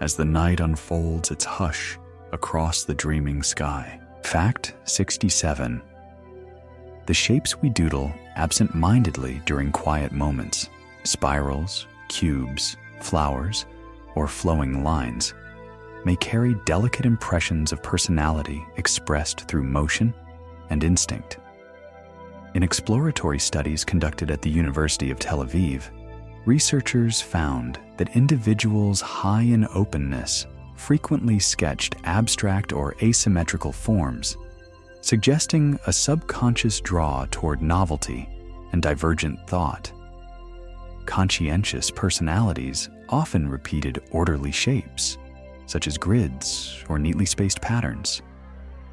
as the night unfolds its hush across the dreaming sky. Fact 67. The shapes we doodle absent-mindedly during quiet moments, spirals, cubes, flowers, or flowing lines, may carry delicate impressions of personality expressed through motion and instinct. In exploratory studies conducted at the University of Tel Aviv, researchers found that individuals high in openness frequently sketched abstract or asymmetrical forms, suggesting a subconscious draw toward novelty and divergent thought. Conscientious personalities often repeated orderly shapes, such as grids or neatly spaced patterns,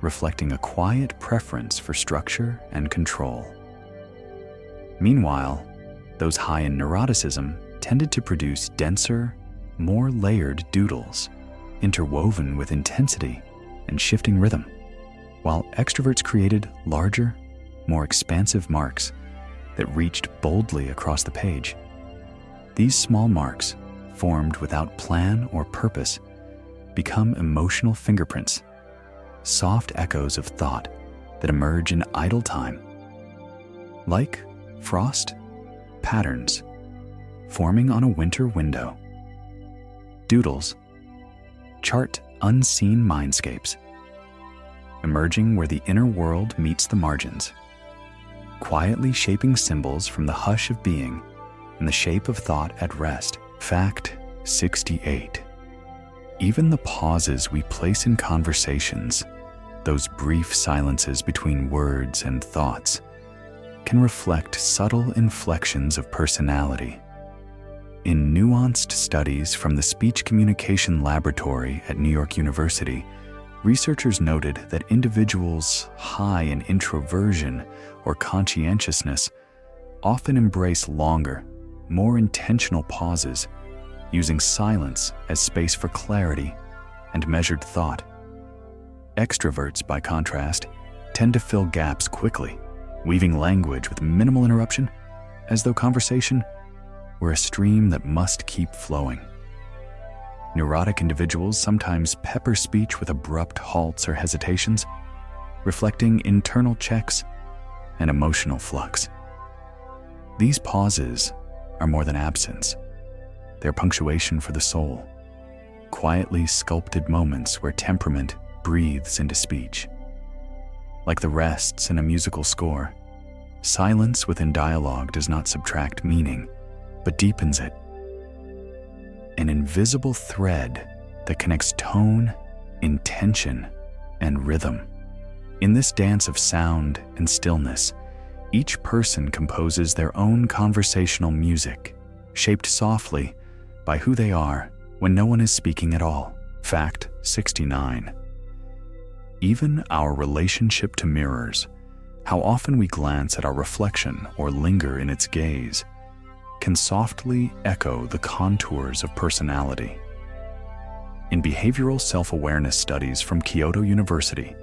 reflecting a quiet preference for structure and control. Meanwhile, those high in neuroticism tended to produce denser, more layered doodles, interwoven with intensity and shifting rhythm, while extroverts created larger, more expansive marks that reached boldly across the page. These small marks, formed without plan or purpose, become emotional fingerprints, soft echoes of thought that emerge in idle time. Like frost, patterns, forming on a winter window. Doodles chart unseen mindscapes, emerging where the inner world meets the margins, quietly shaping symbols from the hush of being and the shape of thought at rest. Fact 68. Even the pauses we place in conversations, those brief silences between words and thoughts, can reflect subtle inflections of personality. In nuanced studies from the Speech Communication Laboratory at New York University, researchers noted that individuals high in introversion or conscientiousness often embrace longer, more intentional pauses, using silence as space for clarity and measured thought. Extroverts, by contrast, tend to fill gaps quickly, weaving language with minimal interruption, as though conversation were a stream that must keep flowing. Neurotic individuals sometimes pepper speech with abrupt halts or hesitations, reflecting internal checks and emotional flux. These pauses are more than absence. They're punctuation for the soul, quietly sculpted moments where temperament breathes into speech. Like the rests in a musical score, silence within dialogue does not subtract meaning, but deepens it. An invisible thread that connects tone, intention, and rhythm. In this dance of sound and stillness, each person composes their own conversational music, shaped softly by who they are when no one is speaking at all. Fact 69. Even our relationship to mirrors, how often we glance at our reflection or linger in its gaze, can softly echo the contours of personality. In behavioral self-awareness studies from Kyoto University,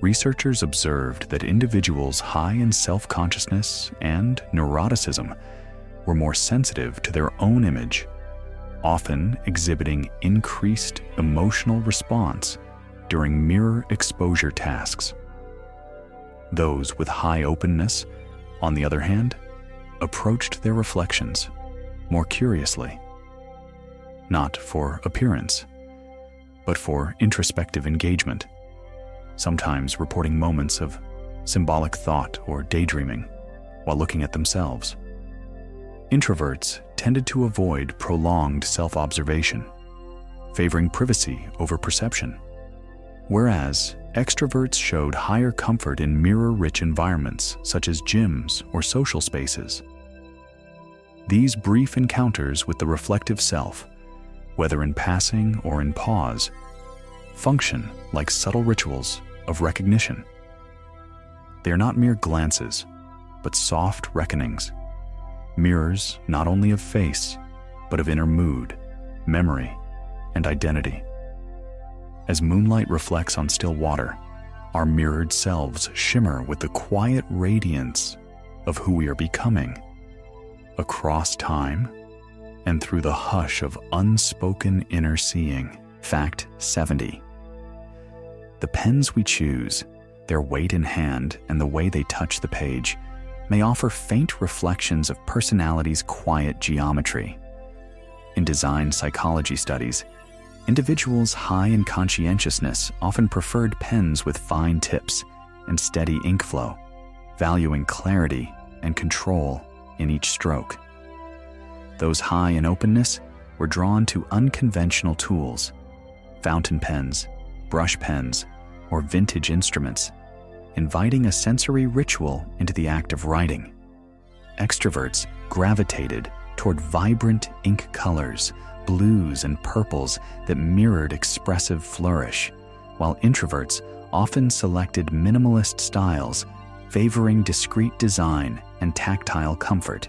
researchers observed that individuals high in self-consciousness and neuroticism were more sensitive to their own image, often exhibiting increased emotional response during mirror exposure tasks. Those with high openness, on the other hand, approached their reflections more curiously, not for appearance, but for introspective engagement, sometimes reporting moments of symbolic thought or daydreaming while looking at themselves. Introverts tended to avoid prolonged self-observation, favoring privacy over perception, whereas extroverts showed higher comfort in mirror-rich environments such as gyms or social spaces. These brief encounters with the reflective self, whether in passing or in pause, function like subtle rituals of recognition. They are not mere glances, but soft reckonings, mirrors not only of face, but of inner mood, memory, and identity. As moonlight reflects on still water, our mirrored selves shimmer with the quiet radiance of who we are becoming, across time and through the hush of unspoken inner seeing. Fact 70. The pens we choose, their weight in hand, and the way they touch the page may offer faint reflections of personality's quiet geometry. In design psychology studies, individuals high in conscientiousness often preferred pens with fine tips and steady ink flow, valuing clarity and control in each stroke. Those high in openness were drawn to unconventional tools, fountain pens, brush pens, or vintage instruments, inviting a sensory ritual into the act of writing. Extroverts gravitated toward vibrant ink colors, blues and purples that mirrored expressive flourish, while introverts often selected minimalist styles, favoring discreet design and tactile comfort.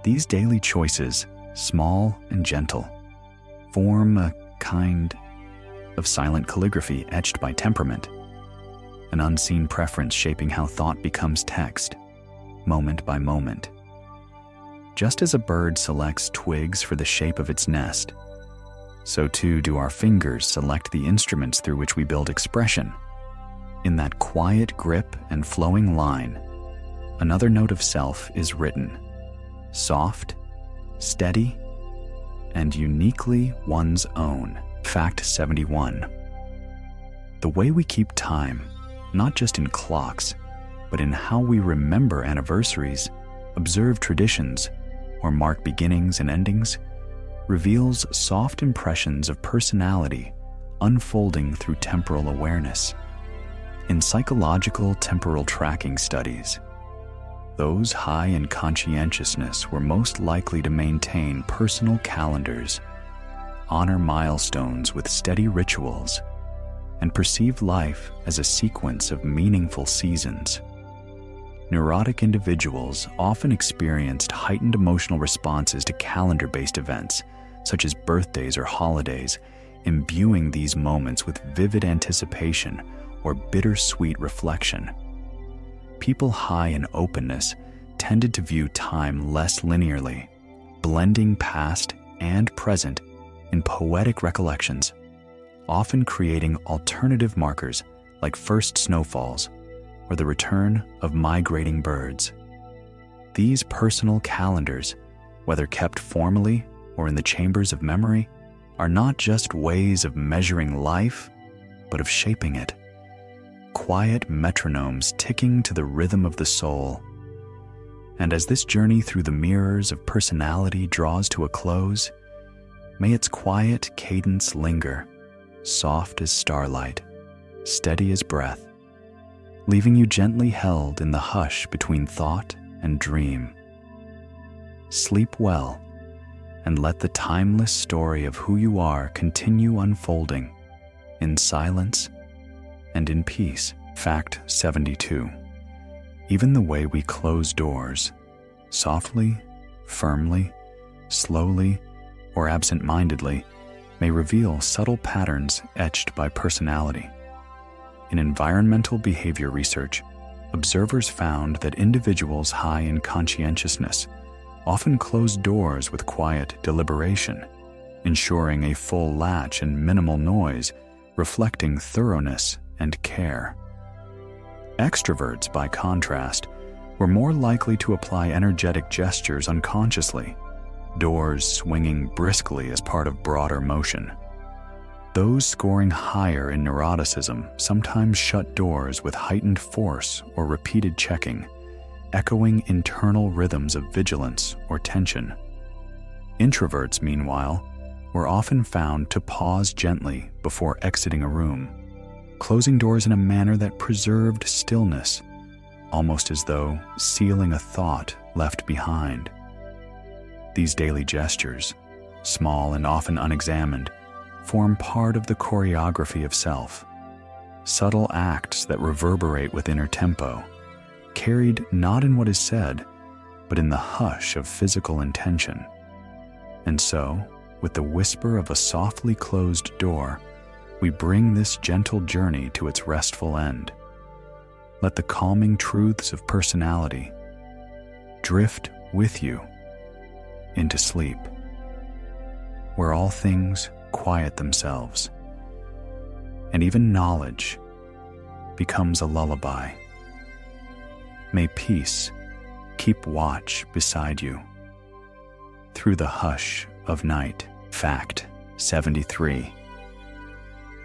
These daily choices, small and gentle, form a kind of silent calligraphy etched by temperament, an unseen preference shaping how thought becomes text, moment by moment. Just as a bird selects twigs for the shape of its nest, so too do our fingers select the instruments through which we build expression. In that quiet grip and flowing line, another note of self is written, soft, steady, and uniquely one's own. Fact 71. The way we keep time, not just in clocks, but in how we remember anniversaries, observe traditions, or mark beginnings and endings, reveals soft impressions of personality unfolding through temporal awareness. In psychological temporal tracking studies, those high in conscientiousness were most likely to maintain personal calendars, honor milestones with steady rituals, and perceive life as a sequence of meaningful seasons. Neurotic individuals often experienced heightened emotional responses to calendar-based events, such as birthdays or holidays, imbuing these moments with vivid anticipation or bittersweet reflection. People high in openness tended to view time less linearly, blending past and present in poetic recollections, often creating alternative markers like first snowfalls or the return of migrating birds. These personal calendars, whether kept formally or in the chambers of memory, are not just ways of measuring life, but of shaping it. Quiet metronomes ticking to the rhythm of the soul. And as this journey through the mirrors of personality draws to a close, may its quiet cadence linger, soft as starlight, steady as breath, leaving you gently held in the hush between thought and dream. Sleep well, and let the timeless story of who you are continue unfolding in silence and in peace. Fact 72. Even the way we close doors, softly, firmly, slowly, or absent-mindedly, may reveal subtle patterns etched by personality. In environmental behavior research, observers found that individuals high in conscientiousness often close doors with quiet deliberation, ensuring a full latch and minimal noise, reflecting thoroughness and care. Extroverts, by contrast, were more likely to apply energetic gestures unconsciously, doors swinging briskly as part of broader motion. Those scoring higher in neuroticism sometimes shut doors with heightened force or repeated checking, echoing internal rhythms of vigilance or tension. Introverts, meanwhile, were often found to pause gently before exiting a room, closing doors in a manner that preserved stillness, almost as though sealing a thought left behind. These daily gestures, small and often unexamined, form part of the choreography of self, subtle acts that reverberate with inner tempo, carried not in what is said, but in the hush of physical intention. And so, with the whisper of a softly closed door, we bring this gentle journey to its restful end. Let the calming truths of personality drift with you into sleep, where all things quiet themselves, and even knowledge becomes a lullaby. May peace keep watch beside you through the hush of night. Fact 73.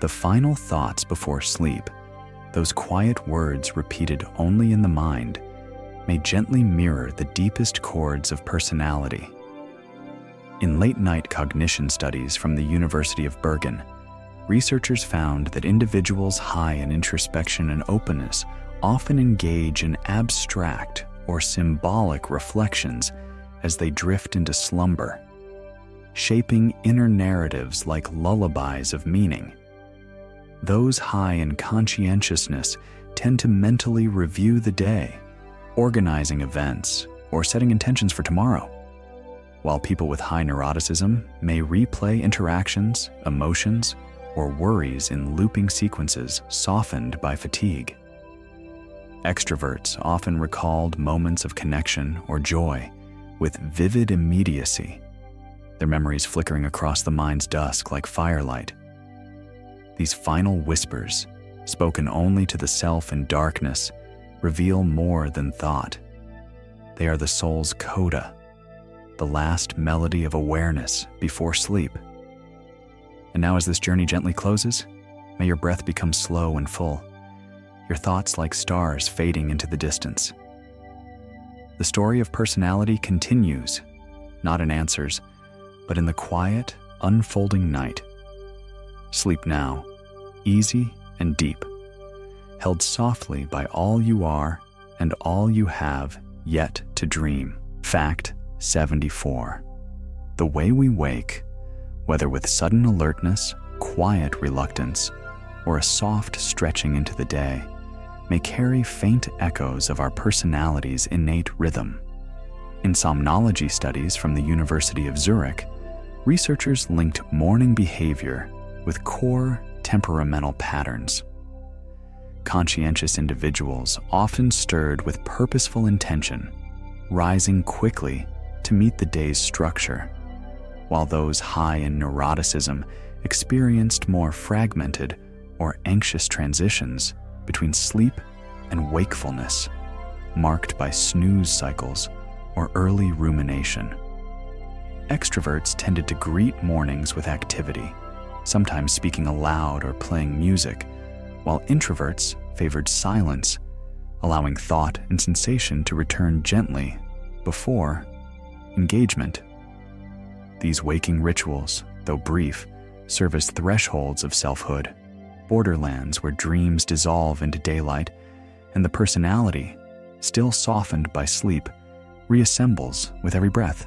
The final thoughts before sleep, those quiet words repeated only in the mind, may gently mirror the deepest chords of personality. In late-night cognition studies from the University of Bergen, researchers found that individuals high in introspection and openness often engage in abstract or symbolic reflections as they drift into slumber, shaping inner narratives like lullabies of meaning. Those high in conscientiousness tend to mentally review the day, organizing events or setting intentions for tomorrow, while people with high neuroticism may replay interactions, emotions, or worries in looping sequences softened by fatigue. Extroverts often recalled moments of connection or joy with vivid immediacy, their memories flickering across the mind's dusk like firelight. These final whispers, spoken only to the self in darkness, reveal more than thought. They are the soul's coda, the last melody of awareness before sleep. And now as this journey gently closes, may your breath become slow and full, your thoughts like stars fading into the distance. The story of personality continues, not in answers, but in the quiet, unfolding night. Sleep now, easy and deep, held softly by all you are and all you have yet to dream. Fact 74. The way we wake, whether with sudden alertness, quiet reluctance, or a soft stretching into the day, may carry faint echoes of our personality's innate rhythm. In somnology studies from the University of Zurich, researchers linked morning behavior with core temperamental patterns. Conscientious individuals often stirred with purposeful intention, rising quickly to meet the day's structure, while those high in neuroticism experienced more fragmented or anxious transitions between sleep and wakefulness, marked by snooze cycles or early rumination. Extroverts tended to greet mornings with activity, sometimes speaking aloud or playing music, while introverts favored silence, allowing thought and sensation to return gently before engagement. These waking rituals, though brief, serve as thresholds of selfhood, borderlands where dreams dissolve into daylight, and the personality, still softened by sleep, reassembles with every breath.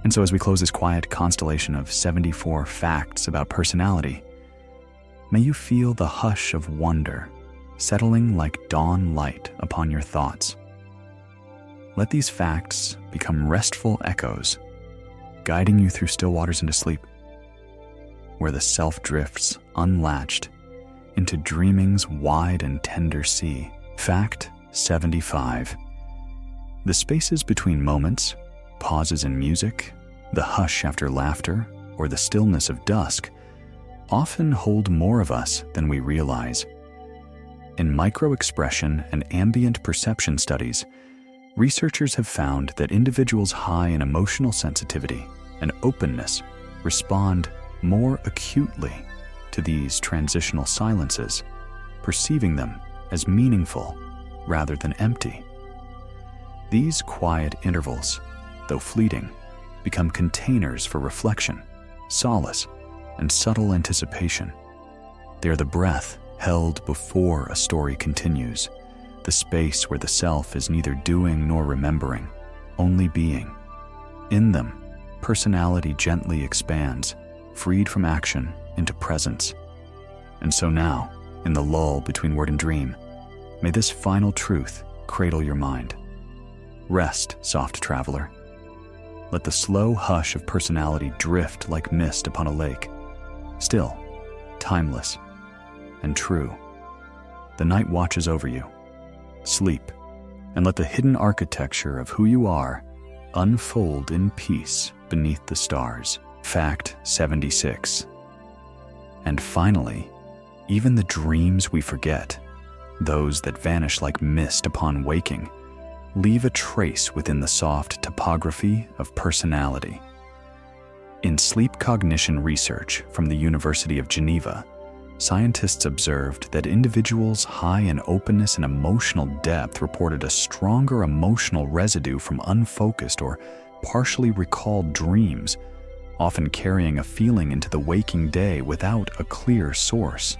And so as we close this quiet constellation of 74 facts about personality, may you feel the hush of wonder settling like dawn light upon your thoughts. Let these facts become restful echoes, guiding you through still waters into sleep, where the self drifts unlatched into dreaming's wide and tender sea. Fact 75. The spaces between moments, pauses in music, the hush after laughter, or the stillness of dusk often hold more of us than we realize. In micro-expression and ambient perception studies, researchers have found that individuals high in emotional sensitivity and openness respond more acutely to these transitional silences, perceiving them as meaningful rather than empty. These quiet intervals, though fleeting, become containers for reflection, solace, and subtle anticipation. They are the breath held before a story continues, the space where the self is neither doing nor remembering, only being. In them, personality gently expands, freed from action into presence. And so now, in the lull between word and dream, may this final truth cradle your mind. Rest, soft traveler. Let the slow hush of personality drift like mist upon a lake, still, timeless, and true. The night watches over you. Sleep, and let the hidden architecture of who you are unfold in peace beneath the stars. Fact 76. And finally, even the dreams we forget, those that vanish like mist upon waking, leave a trace within the soft topography of personality. In sleep cognition research from the University of Geneva, scientists observed that individuals high in openness and emotional depth reported a stronger emotional residue from unfocused or partially recalled dreams, often carrying a feeling into the waking day without a clear source.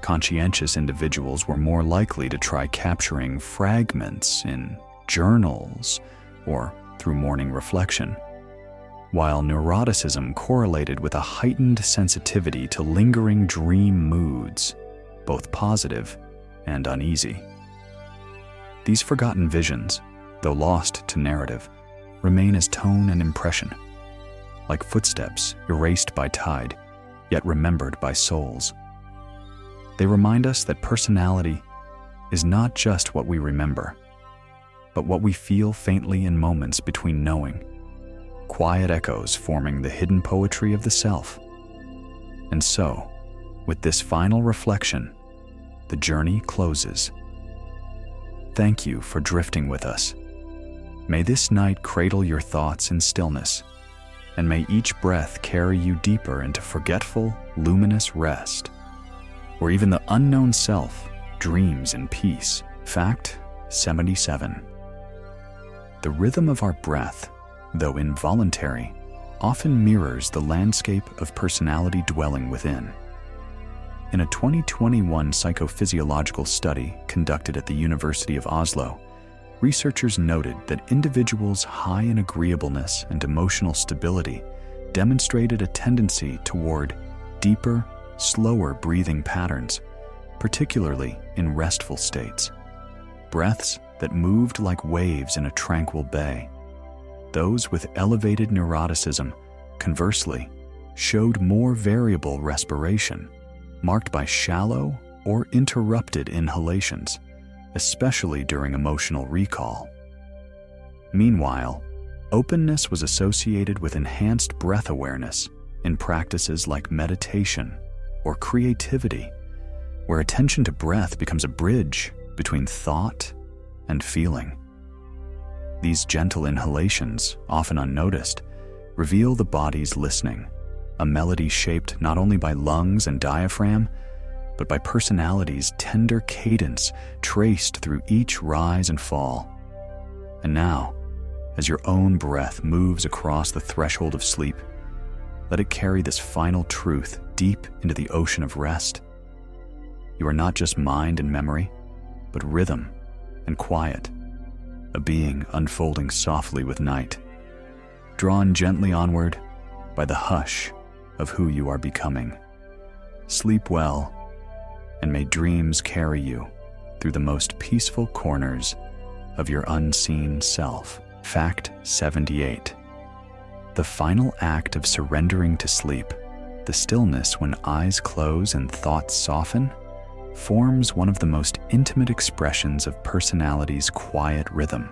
Conscientious individuals were more likely to try capturing fragments in journals or through morning reflection, while neuroticism correlated with a heightened sensitivity to lingering dream moods, both positive and uneasy. These forgotten visions, though lost to narrative, remain as tone and impression, like footsteps erased by tide, yet remembered by souls. They remind us that personality is not just what we remember, but what we feel faintly in moments between knowing, quiet echoes forming the hidden poetry of the self. And so, with this final reflection, the journey closes. Thank you for drifting with us. May this night cradle your thoughts in stillness, and may each breath carry you deeper into forgetful, luminous rest, where even the unknown self dreams in peace. Fact 77. The rhythm of our breath, though involuntary, often mirrors the landscape of personality dwelling within. In a 2021 psychophysiological study conducted at the University of Oslo, researchers noted that individuals high in agreeableness and emotional stability demonstrated a tendency toward deeper, slower breathing patterns, particularly in restful states. Breaths that moved like waves in a tranquil bay. Those with elevated neuroticism, conversely, showed more variable respiration, marked by shallow or interrupted inhalations, especially during emotional recall. Meanwhile, openness was associated with enhanced breath awareness in practices like meditation or creativity, where attention to breath becomes a bridge between thought and feeling. These gentle inhalations, often unnoticed, reveal the body's listening, a melody shaped not only by lungs and diaphragm, but by personality's tender cadence traced through each rise and fall. And now, as your own breath moves across the threshold of sleep, let it carry this final truth deep into the ocean of rest. You are not just mind and memory, but rhythm and quiet, a being unfolding softly with night, drawn gently onward by the hush of who you are becoming. Sleep well, and may dreams carry you through the most peaceful corners of your unseen self. Fact 78. The final act of surrendering to sleep, the stillness when eyes close and thoughts soften, forms one of the most intimate expressions of personality's quiet rhythm.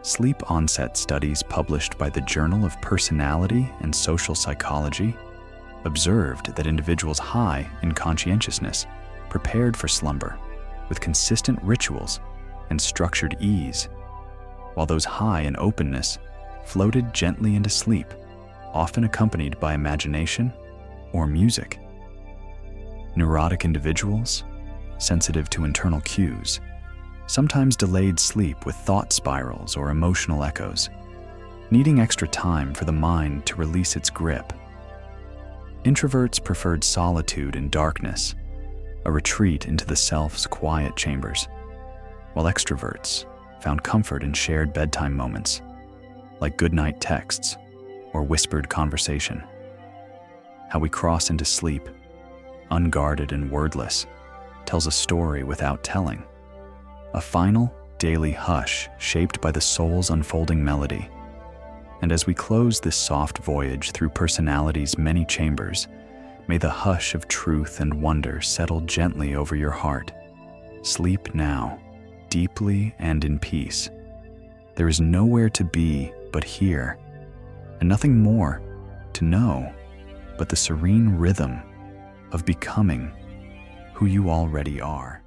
Sleep onset studies published by the Journal of Personality and Social Psychology observed that individuals high in conscientiousness prepared for slumber with consistent rituals and structured ease, while those high in openness floated gently into sleep, often accompanied by imagination or music. Neurotic individuals, sensitive to internal cues, sometimes delayed sleep with thought spirals or emotional echoes, needing extra time for the mind to release its grip. Introverts preferred solitude and darkness, a retreat into the self's quiet chambers, while extroverts found comfort in shared bedtime moments, like goodnight texts or whispered conversation. How we cross into sleep, unguarded and wordless, tells a story without telling, a final, daily hush shaped by the soul's unfolding melody. And as we close this soft voyage through personality's many chambers, may the hush of truth and wonder settle gently over your heart. Sleep now, deeply and in peace. There is nowhere to be but here, and nothing more to know but the serene rhythm of becoming who you already are.